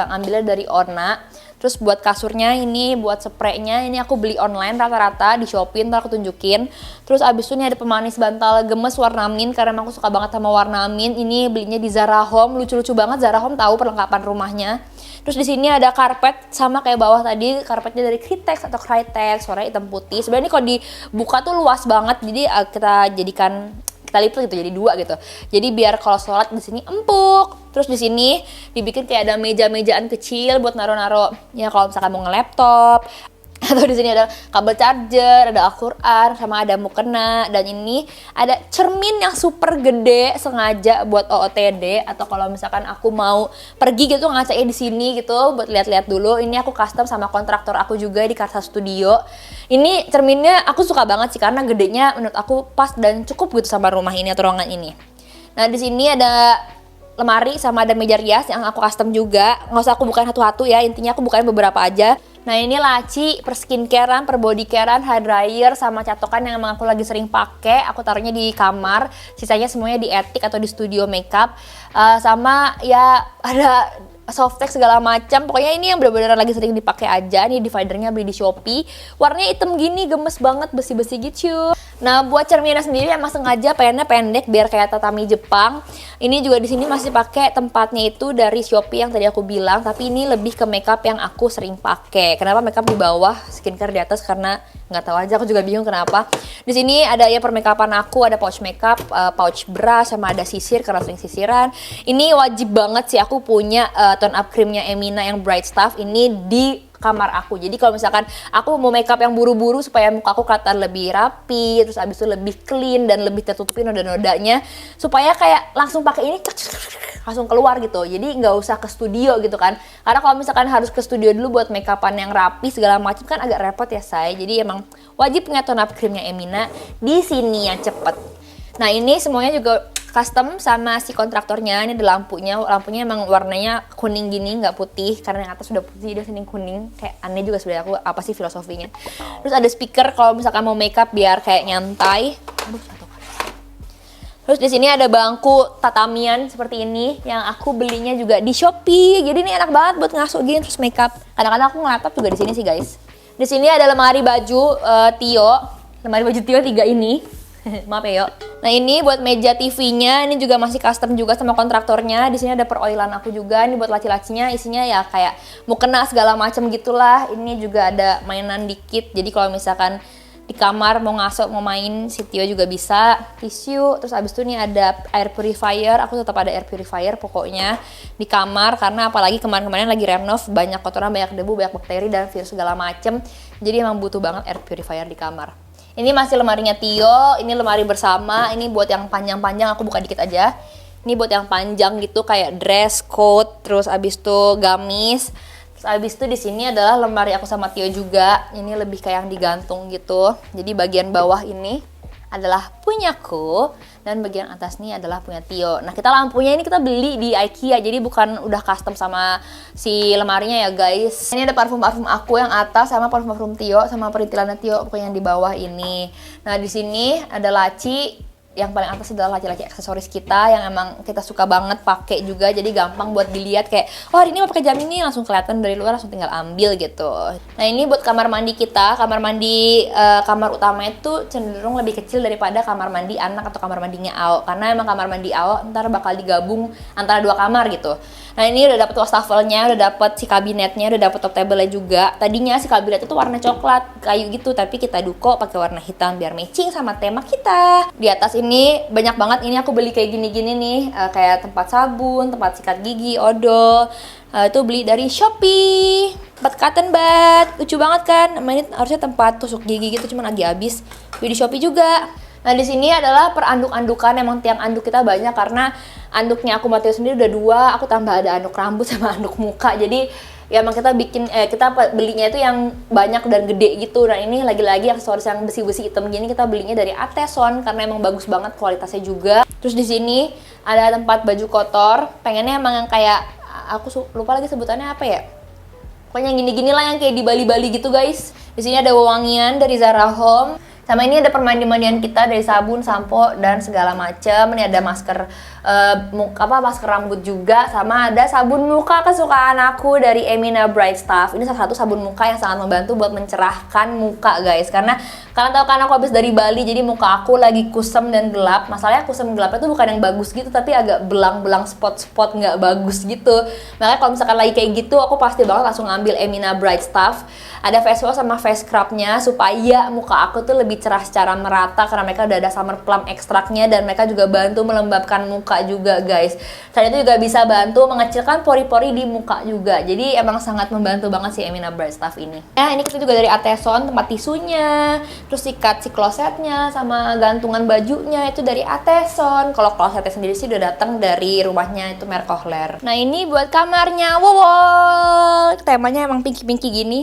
S1: ambilnya dari Orna. Terus buat kasurnya ini, buat spraynya ini aku beli online rata-rata di Shopee, ntar aku tunjukin. Terus abis itu ini ada pemanis bantal gemes warna mint, karena emang aku suka banget sama warna mint. Ini belinya di Zara Home, lucu-lucu banget. Zara Home tahu perlengkapan rumahnya. Terus di sini ada karpet sama kayak bawah tadi, karpetnya dari Critex atau Critex, warna hitam putih. Sebenarnya ini kalau dibuka tuh luas banget, jadi kita jadikan, kita lipat gitu jadi dua gitu. Jadi biar kalau sholat di sini empuk. Terus di sini dibikin kayak ada meja-mejaan kecil buat naro-naro ya kalau misalkan mau nge-laptop Atau di sini ada kabel charger, ada Al-Quran, sama ada mukena, dan ini ada cermin yang super gede sengaja buat OOTD, atau kalau misalkan aku mau pergi gitu ngacanya di sini gitu buat lihat-lihat dulu. Ini aku custom sama kontraktor aku juga di Karsa Studio. Ini cerminnya aku suka banget sih karena gedenya menurut aku pas dan cukup gitu sama rumah ini atau ruangan ini. Nah di sini ada lemari sama ada meja rias yang aku custom juga. Nggak usah aku bukain satu-satu ya, intinya aku bukain beberapa aja. Nah ini laci per skincarean, per body carean, hair dryer, sama catokan yang emang aku lagi sering pakai. Aku taruhnya di kamar, sisanya semuanya di Etik atau di studio makeup. Sama ya ada softtek segala macam. Pokoknya ini yang benar-benar lagi sering dipakai aja. Nih dividernya beli di Shopee. Warnanya hitam gini, gemes banget, besi-besi gitu. Nah, buat cerminnya sendiri emang sengaja pengennya pendek biar kayak tatami Jepang. Ini juga di sini masih pakai tempatnya itu dari Shopee yang tadi aku bilang, tapi ini lebih ke makeup yang aku sering pakai. Kenapa makeup di bawah, skincare di atas? Karena nggak tahu aja, aku juga bingung kenapa. Di sini ada ya permakeupan aku, ada pouch makeup, pouch brush, sama ada sisir karena sering sisiran. Ini wajib banget sih aku punya tone up creamnya Emina yang Bright Stuff ini di kamar aku. Jadi kalau misalkan aku mau makeup yang buru-buru supaya muka aku kelihatan lebih rapi, terus abis itu lebih clean dan lebih tertutupin noda-nodanya, supaya kayak langsung pakai ini langsung keluar gitu. Jadi nggak usah ke studio gitu kan. Karena kalau misalkan harus ke studio dulu buat makeupan yang rapi segala macam kan agak repot ya say. Jadi emang wajib punya tone up creamnya Emina di sini yang cepet. Nah ini semuanya juga custom sama si kontraktornya. Ini ada lampunya emang warnanya kuning gini, nggak putih karena yang atas sudah putih, dia sini kuning. Kayak aneh juga sebenarnya aku, apa sih filosofinya. Terus ada speaker kalau misalkan mau makeup biar kayak nyantai. Terus di sini ada bangku tatamian seperti ini yang aku belinya juga di Shopee. Jadi ini enak banget buat ngasuh gini terus makeup. Kadang-kadang aku ngelaptop juga di sini sih guys. Di sini ada lemari baju Tio, lemari baju Tio 3 ini. Maaf ya, yuk. Nah ini buat meja TV-nya, ini juga masih custom juga sama kontraktornya. Di sini ada peroilan aku juga. Ini buat laci-lacinya, isinya ya kayak mukena segala macam gitulah. Ini juga ada mainan dikit. Jadi kalau misalkan di kamar mau ngaso, mau main, si Tio juga bisa. Tisu, terus abis itu nih ada air purifier. Aku tetap ada air purifier pokoknya di kamar karena apalagi kemarin-kemarin lagi renov, banyak kotoran, banyak debu, banyak bakteri dan virus segala macem. Jadi emang butuh banget air purifier di kamar. Ini masih lemarinya Tio, ini lemari bersama, ini buat yang panjang-panjang, aku buka dikit aja. Ini buat yang panjang gitu kayak dress, coat, terus abis itu gamis. Terus abis itu di sini adalah lemari aku sama Tio juga. Ini lebih kayak yang digantung gitu. Jadi bagian bawah ini adalah punyaku dan bagian atas nih adalah punya Tio. Nah kita lampunya ini kita beli di IKEA, jadi bukan udah custom sama si lemarinya ya guys. Ini ada parfum-parfum aku yang atas sama parfum-parfum Tio sama perintilannya Tio pokoknya yang di bawah ini. Nah di sini ada laci. Yang paling atas adalah laci-laci aksesoris kita yang emang kita suka banget pakai juga, jadi gampang buat dilihat kayak oh hari ini mau pakai jam ini, langsung kelihatan dari luar, langsung tinggal ambil gitu. Nah ini buat kamar mandi kita, kamar mandi kamar utama itu cenderung lebih kecil daripada kamar mandi anak atau kamar mandinya Ao, karena emang kamar mandi Ao ntar bakal digabung antara dua kamar gitu. Nah ini udah dapet wastafelnya, udah dapet si kabinetnya, udah dapet top table-nya juga. Tadinya si kabinet itu warna coklat kayu gitu, tapi kita duko pakai warna hitam biar matching sama tema kita. Di atas ini banyak banget, ini aku beli kayak gini-gini nih, kayak tempat sabun, tempat sikat gigi, odol. Itu beli dari Shopee. Tempat cotton bud, lucu banget kan? Ini harusnya tempat tusuk gigi gitu, cuman lagi habis. Beli di Shopee juga. Nah di sini adalah peranduk-andukan, emang tiang anduk kita banyak karena anduknya aku Mateo sendiri udah 2, aku tambah ada anduk rambut sama anduk muka. Jadi ya emang kita bikin kita belinya itu yang banyak dan gede gitu. Nah ini lagi-lagi aksesoris yang besi-besi hitam gini kita belinya dari Ateson karena emang bagus banget kualitasnya juga. Terus di sini ada tempat baju kotor, pengennya emang yang kayak aku lupa lagi sebutannya apa ya. Pokoknya yang gini-gini lah yang kayak di Bali-Bali gitu guys. Di sini ada wewangian dari Zara Home. Sama ini ada permandi-mandian kita dari sabun, sampo dan segala macam. Ini ada masker masker rambut juga, sama ada sabun muka kesukaan aku dari Emina Bright Stuff. Ini salah satu sabun muka yang sangat membantu buat mencerahkan muka guys. Karena kalian tahu kan aku habis dari Bali, jadi muka aku lagi kusem dan gelap. Masalahnya kusem gelap itu bukan yang bagus gitu, tapi agak belang-belang spot-spot nggak bagus gitu. Makanya kalau misalkan lagi kayak gitu, aku pasti banget langsung ngambil Emina Bright Stuff. Ada face wash sama face scrubnya supaya muka aku tuh lebih cerah secara merata karena mereka udah ada summer plum ekstraknya dan mereka juga bantu melembabkan muka muka juga guys. Selain itu juga bisa bantu mengecilkan pori-pori di muka juga. Jadi emang sangat membantu banget si Emina Bright Stuff ini. Nah ini kita juga dari Ateson, tempat tisunya, terus sikat si klosetnya sama gantungan bajunya itu dari Ateson. Kalau klosetnya sendiri sih udah datang dari rumahnya itu merek Kohler. Nah ini buat kamarnya, wow, temanya emang pinky-pinky gini.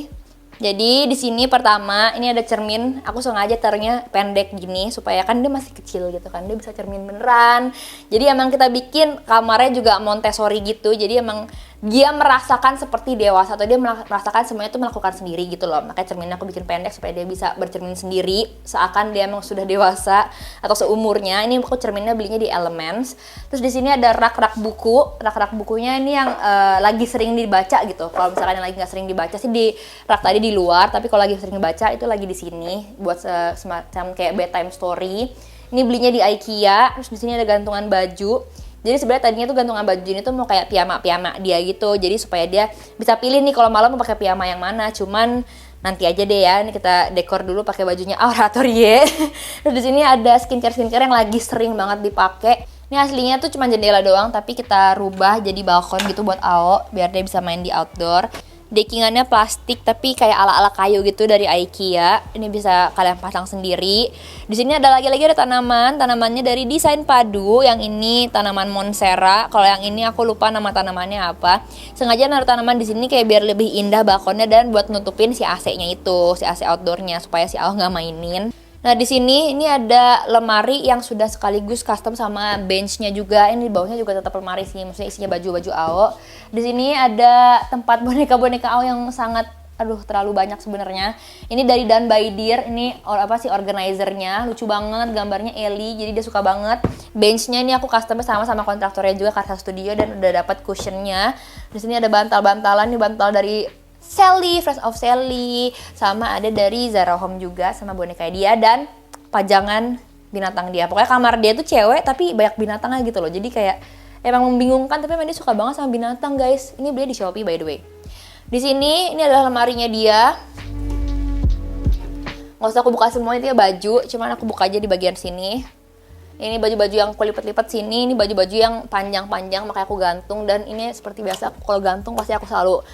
S1: Jadi di sini pertama ini ada cermin. Aku sengaja taruhnya pendek gini supaya kan dia masih kecil gitu kan, dia bisa cermin beneran. Jadi emang kita bikin kamarnya juga Montessori gitu. Jadi emang dia merasakan seperti dewasa atau dia merasakan semuanya itu melakukan sendiri gitu loh. Makanya cerminnya aku bikin pendek supaya dia bisa bercermin sendiri seakan dia emang sudah dewasa atau seumurnya. Ini aku cerminnya belinya di Elements. Terus di sini ada rak-rak buku. Rak-rak bukunya ini yang lagi sering dibaca gitu. Kalau misalkan yang lagi nggak sering dibaca sih di rak tadi di luar, tapi kalau lagi sering baca itu lagi di sini buat semacam kayak bedtime story. Ini belinya di IKEA. Terus di sini ada gantungan baju. Jadi sebenarnya tadinya tuh gantungan baju ini tuh mau kayak piyama-piyama dia gitu. Jadi supaya dia bisa pilih nih kalau malam mau pakai piyama yang mana. Cuman nanti aja deh ya. Ini kita dekor dulu pakai bajunya Auratorie. Terus di sini ada skincare yang lagi sering banget dipakai. Ini aslinya tuh cuma jendela doang, tapi kita rubah jadi balkon gitu buat Ao biar dia bisa main di outdoor. Deckingannya plastik tapi kayak ala-ala kayu gitu dari IKEA. Ini bisa kalian pasang sendiri. Di sini ada lagi ada tanamannya dari Desain Padu. Yang ini tanaman Monstera. Kalau yang ini aku lupa nama tanamannya apa. Sengaja naruh tanaman di sini kayak biar lebih indah balkonnya dan buat nutupin si AC-nya itu, si AC outdoornya supaya si Al nggak mainin. Nah di sini ini ada lemari yang sudah sekaligus custom sama benchnya juga. Ini di bawahnya juga tetap lemari sih, maksudnya isinya baju-baju Ao. Di sini ada tempat boneka-boneka Ao yang sangat terlalu banyak sebenarnya. Ini dari Done by Dear. Ini organizernya lucu banget, gambarnya Ellie, jadi dia suka banget. Benchnya ini aku custom sama kontraktornya juga, Karsa Studio, dan udah dapat cushionnya. Di sini ada bantal-bantalan, ini bantal dari Sally, Friends of Sally, sama ada dari Zara Home juga sama boneka dia dan pajangan binatang dia. Pokoknya kamar dia tuh cewek tapi banyak binatangnya gitu loh. Jadi kayak emang membingungkan tapi emang dia suka banget sama binatang guys. Ini beli di Shopee by the way. Di sini ini adalah lemarinya dia. Nggak usah aku buka semua, itu ya baju, cuman aku buka aja di bagian sini. Ini baju-baju yang aku lipat-lipat sini, ini baju-baju yang panjang-panjang makanya aku gantung. Dan ini seperti biasa kalau gantung pasti aku selalu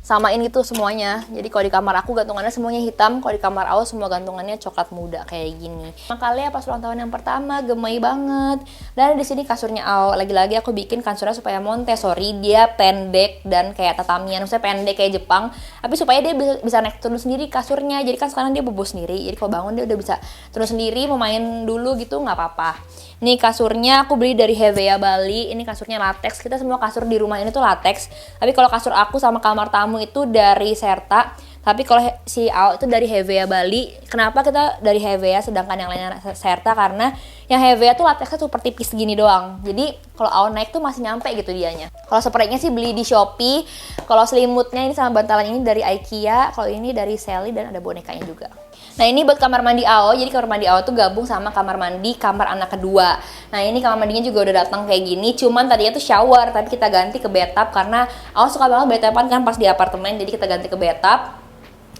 S1: samain gitu semuanya. Jadi kalau di kamar aku gantungannya semuanya hitam, kalau di kamar Ao semua gantungannya coklat muda kayak gini. Makanya pas ulang tahun yang pertama gemei banget. Dan di sini kasurnya Ao, lagi-lagi aku bikin kasurnya supaya Montessori, dia pendek dan kayak tatamian, maksudnya pendek kayak Jepang, tapi supaya dia bisa naik turun sendiri kasurnya. Jadi kan sekarang dia bobo sendiri, jadi kalau bangun dia udah bisa turun sendiri, mau main dulu gitu nggak apa-apa. Nih kasurnya aku beli dari Hevea Bali. Ini kasurnya latex. Kita semua kasur di rumah ini tuh latex. Tapi kalau kasur aku sama kamar tamu itu dari Serta. Tapi kalau si Ao itu dari Hevea Bali. Kenapa kita dari Hevea sedangkan yang lainnya Serta? Karena yang Hevea tuh latexnya super tipis gini doang. Jadi kalau Ao naik tuh masih nyampe gitu dianya. Kalau spraynya sih beli di Shopee. Kalau selimutnya ini sama bantalan ini dari IKEA. Kalau ini dari Sally dan ada bonekanya juga. Nah ini buat kamar mandi Ao. Jadi kamar mandi Ao tuh gabung sama kamar mandi kamar anak kedua. Nah ini kamar mandinya juga udah datang kayak gini. Cuman tadinya tuh shower, tapi kita ganti ke bathtub karena Ao suka banget bathtub kan pas di apartemen. Jadi kita ganti ke bathtub.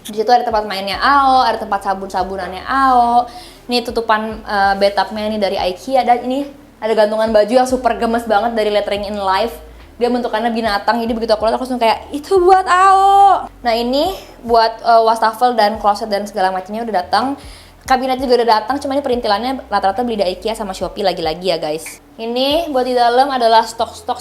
S1: Di situ ada tempat mainnya Ao, ada tempat sabun-sabunannya Ao. Ini tutupan bathtubnya ini dari IKEA. Dan ini ada gantungan baju yang super gemes banget dari Lettering in Life. Dia bentukannya binatang, jadi begitu aku lihat aku langsung kayak itu buat Ao. Nah ini buat wastafel dan closet dan segala macamnya udah datang. Kabinetnya juga udah datang, cuma ini perintilannya rata-rata beli di IKEA sama Shopee lagi-lagi ya guys. Ini buat di dalam adalah stok-stok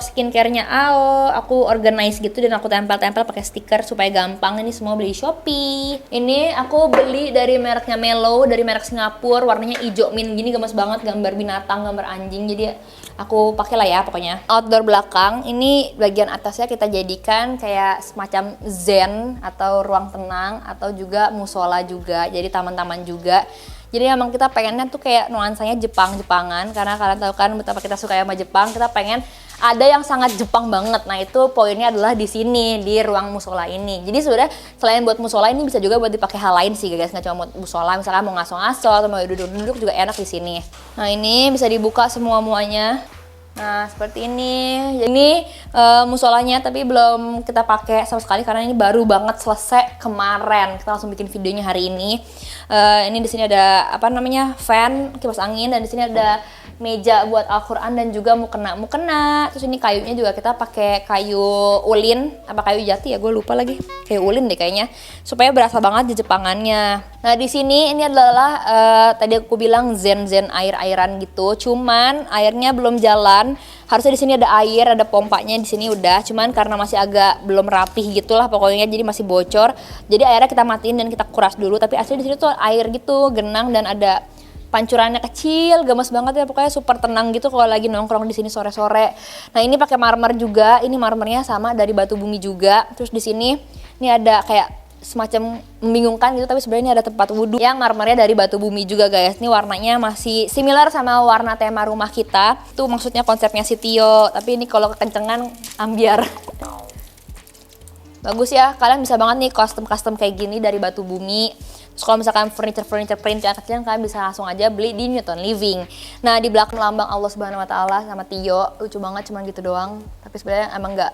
S1: skincare-nya Ao. Aku organize gitu dan aku tempel-tempel pakai stiker supaya gampang. Ini semua beli di Shopee. Ini aku beli dari mereknya Melo, dari merek Singapura, warnanya hijau mint gini, gemes banget, gambar binatang, gambar anjing. Jadi aku pakai lah ya pokoknya. Outdoor belakang, ini bagian atasnya kita jadikan kayak semacam zen atau ruang tenang atau juga musola juga. Jadi taman-taman juga. Jadi emang kita pengennya tuh kayak nuansanya Jepang-Jepangan, karena kalian tahu kan betapa kita suka sama Jepang. Kita pengen ada yang sangat Jepang banget. Nah itu poinnya adalah di sini, di ruang musola ini. Jadi sebenarnya selain buat musola ini bisa juga buat dipakai hal lain sih guys, nggak cuma buat musola. Misalkan mau ngaso-ngaso atau mau duduk-duduk juga enak di sini. Nah ini bisa dibuka semua-muanya. Nah seperti ini. Ini musolanya tapi belum kita pakai sama sekali karena ini baru banget selesai kemarin. Kita langsung bikin videonya hari ini. Ini di sini ada fan, kipas angin, dan di sini ada meja buat Al-Quran dan juga mukena. Terus ini kayunya juga kita pakai kayu ulin, apa kayu jati ya, gue lupa lagi. Kayu ulin deh kayaknya, supaya berasa banget di Jepangannya. Nah di sini ini adalah tadi aku bilang zen air-airan gitu. Cuman airnya belum jalan. Harusnya di sini ada air, ada pompanya di sini udah. Cuman karena masih agak belum rapih gitulah pokoknya, jadi masih bocor. Jadi airnya kita matiin dan kita kuras dulu. Tapi asli di sini tuh air gitu, genang dan ada pancurannya kecil, gemes banget ya, pokoknya super tenang gitu kalau lagi nongkrong di sini sore-sore. Nah ini pakai marmer juga, ini marmernya sama dari batu bumi juga. Terus di sini ini ada kayak semacam membingungkan gitu, tapi sebenarnya ini ada tempat wudhu yang marmernya dari batu bumi juga guys. Ini warnanya masih similar sama warna tema rumah kita. Itu maksudnya konsepnya si Tio, tapi ini kalau kekencengan ambiar. Bagus ya, kalian bisa banget nih custom kayak gini dari batu bumi. Terus kalau misalkan furniture print yang kecil, kalian bisa langsung aja beli di Newton Living. Nah di belakang lambang Allah Subhanahu Wa Taala sama Tio, lucu banget, cuman gitu doang. Tapi sebenarnya emang nggak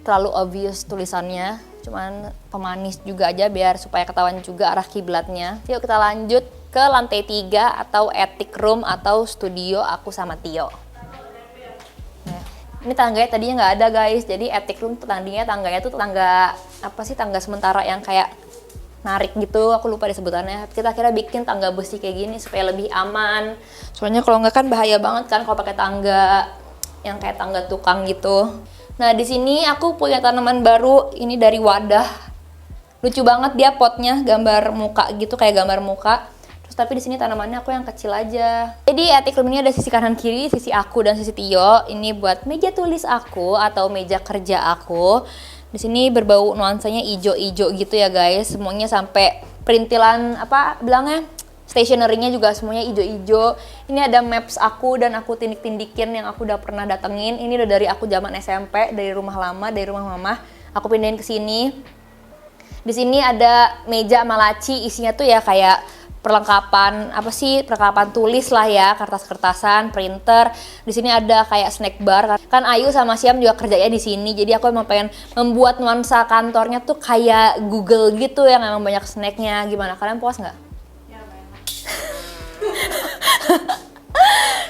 S1: terlalu obvious tulisannya, cuman pemanis juga aja biar supaya ketahuan juga arah kiblatnya. Yuk kita lanjut ke lantai 3 atau attic room atau studio aku sama Tio. Ini tangganya tadinya nggak ada guys, jadi attic room tuh tangganya tuh tangga apa sih, tangga sementara yang kayak narik gitu, aku lupa disebutannya. Kita kira bikin tangga besi kayak gini supaya lebih aman. Soalnya kalau nggak kan bahaya banget kan kalau pakai tangga yang kayak tangga tukang gitu. Nah di sini aku punya tanaman baru, ini dari wadah. Lucu banget dia potnya, gambar muka gitu, kayak gambar muka. Terus tapi di sini tanamannya aku yang kecil aja. Jadi attic room ini ada sisi kanan kiri, sisi aku dan sisi Tio. Ini buat meja tulis aku atau meja kerja aku. Di sini berbau nuansanya ijo-ijo gitu ya guys. Semuanya sampai perintilan apa bilangnya, stationery-nya juga semuanya ijo-ijo. Ini ada maps aku dan aku tindik-tindikin yang aku udah pernah datengin. Ini udah dari aku zaman SMP, dari rumah lama, dari rumah mama. Aku pindahin ke sini. Di sini ada meja sama laci, isinya tuh ya kayak perlengkapan apa sih, perlengkapan tulis lah ya, kertas-kertasan, printer. Di sini ada kayak snack bar. Kan Ayu sama Siam juga kerjanya di sini. Jadi aku emang pengen membuat nuansa kantornya tuh kayak Google gitu yang emang banyak snacknya. Gimana, kalian puas nggak? Ya, banyak.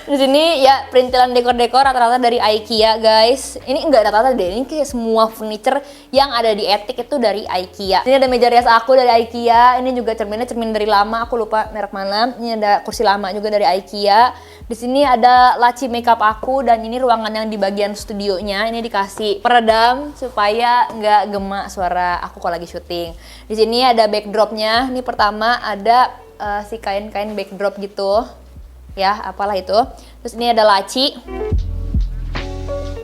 S1: Di sini ya perintilan dekor-dekor rata-rata dari IKEA guys. Ini enggak rata-rata deh, ini kayak semua furniture yang ada di attic itu dari IKEA. Ini ada meja rias aku dari IKEA. Ini juga cermin dari lama, aku lupa merek mana. Ini ada kursi lama juga dari IKEA. Di sini ada laci makeup aku dan ini ruangan yang di bagian studionya. Ini dikasih peredam supaya nggak gemak suara aku kalau lagi syuting. Di sini ada backdropnya. Ini pertama ada si kain-kain backdrop gitu. Ya, apalah itu. Terus ini ada laci.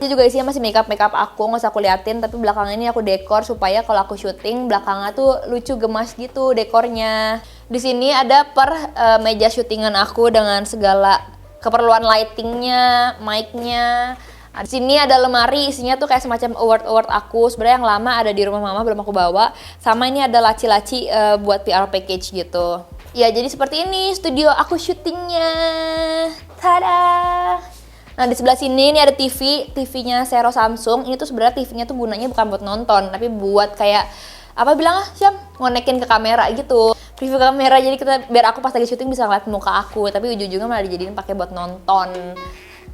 S1: Ini juga isinya masih makeup aku, nggak usah aku liatin. Tapi belakang ini aku dekor supaya kalau aku syuting belakangnya tuh lucu gemas gitu dekornya. Di sini ada meja syutingan aku dengan segala keperluan lightingnya, mic-nya. Di sini ada lemari, isinya tuh kayak semacam award aku. Sebenarnya yang lama ada di rumah mama, belum aku bawa. Sama ini ada laci-laci buat PR package gitu. Ya jadi seperti ini studio aku syutingnya. Tada! Nah di sebelah sini ini ada TV-nya Sero Samsung. Ini tuh sebenarnya TV-nya tuh gunanya bukan buat nonton, tapi buat kayak apa bilang Syam, ngonekin ke kamera gitu. Preview kamera, jadi kita biar aku pas lagi syuting bisa ngeliat muka aku. Tapi ujung-ujungnya malah dijadiin pakai buat nonton.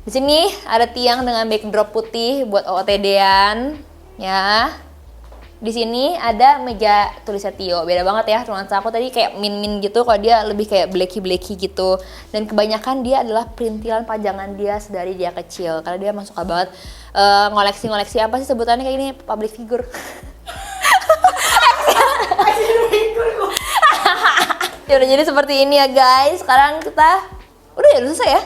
S1: Di sini ada tiang dengan backdrop putih buat OOTD-an, ya. Di sini ada meja tulisnya Tio, beda banget ya nuansa aku tadi kayak min gitu, kalau dia lebih kayak blacky gitu. Dan kebanyakan dia adalah perintilan pajangan dia sedari dia kecil, karena dia emang suka banget ngoleksi apa sih sebutannya kayak ini, public figure. Ya udah jadi seperti ini ya guys. Sekarang kita udah selesai ya?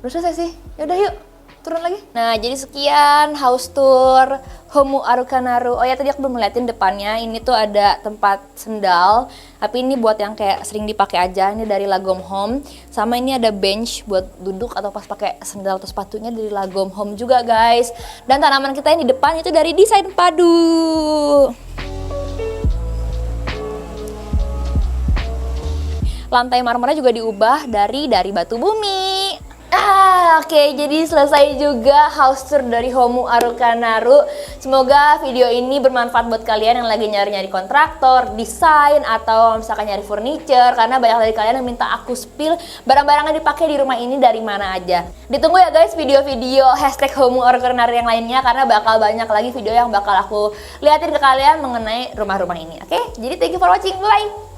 S1: Udah selesai sih. Ya udah yuk turun lagi. Nah jadi sekian house tour Homu Arukanaru. Oh ya tadi aku belum ngeliatin depannya. Ini tuh ada tempat sendal, tapi ini buat yang kayak sering dipakai aja. Ini dari Lagom Home. Sama ini ada bench buat duduk atau pas pakai sendal atau sepatunya dari Lagom Home juga guys. Dan tanaman kita yang di depan itu dari Desain Padu. Lantai marmernya juga diubah dari batu bumi. Oke, jadi selesai juga house tour dari Homu Arukanaru. Semoga video ini bermanfaat buat kalian yang lagi nyari-nyari kontraktor, desain, atau misalkan nyari furniture. Karena banyak dari kalian yang minta aku spill barang-barang yang dipakai di rumah ini dari mana aja. Ditunggu ya guys video-video hashtag Homu Arukanaru yang lainnya, karena bakal banyak lagi video yang bakal aku liatin ke kalian mengenai rumah-rumah ini. Oke, jadi thank you for watching, bye!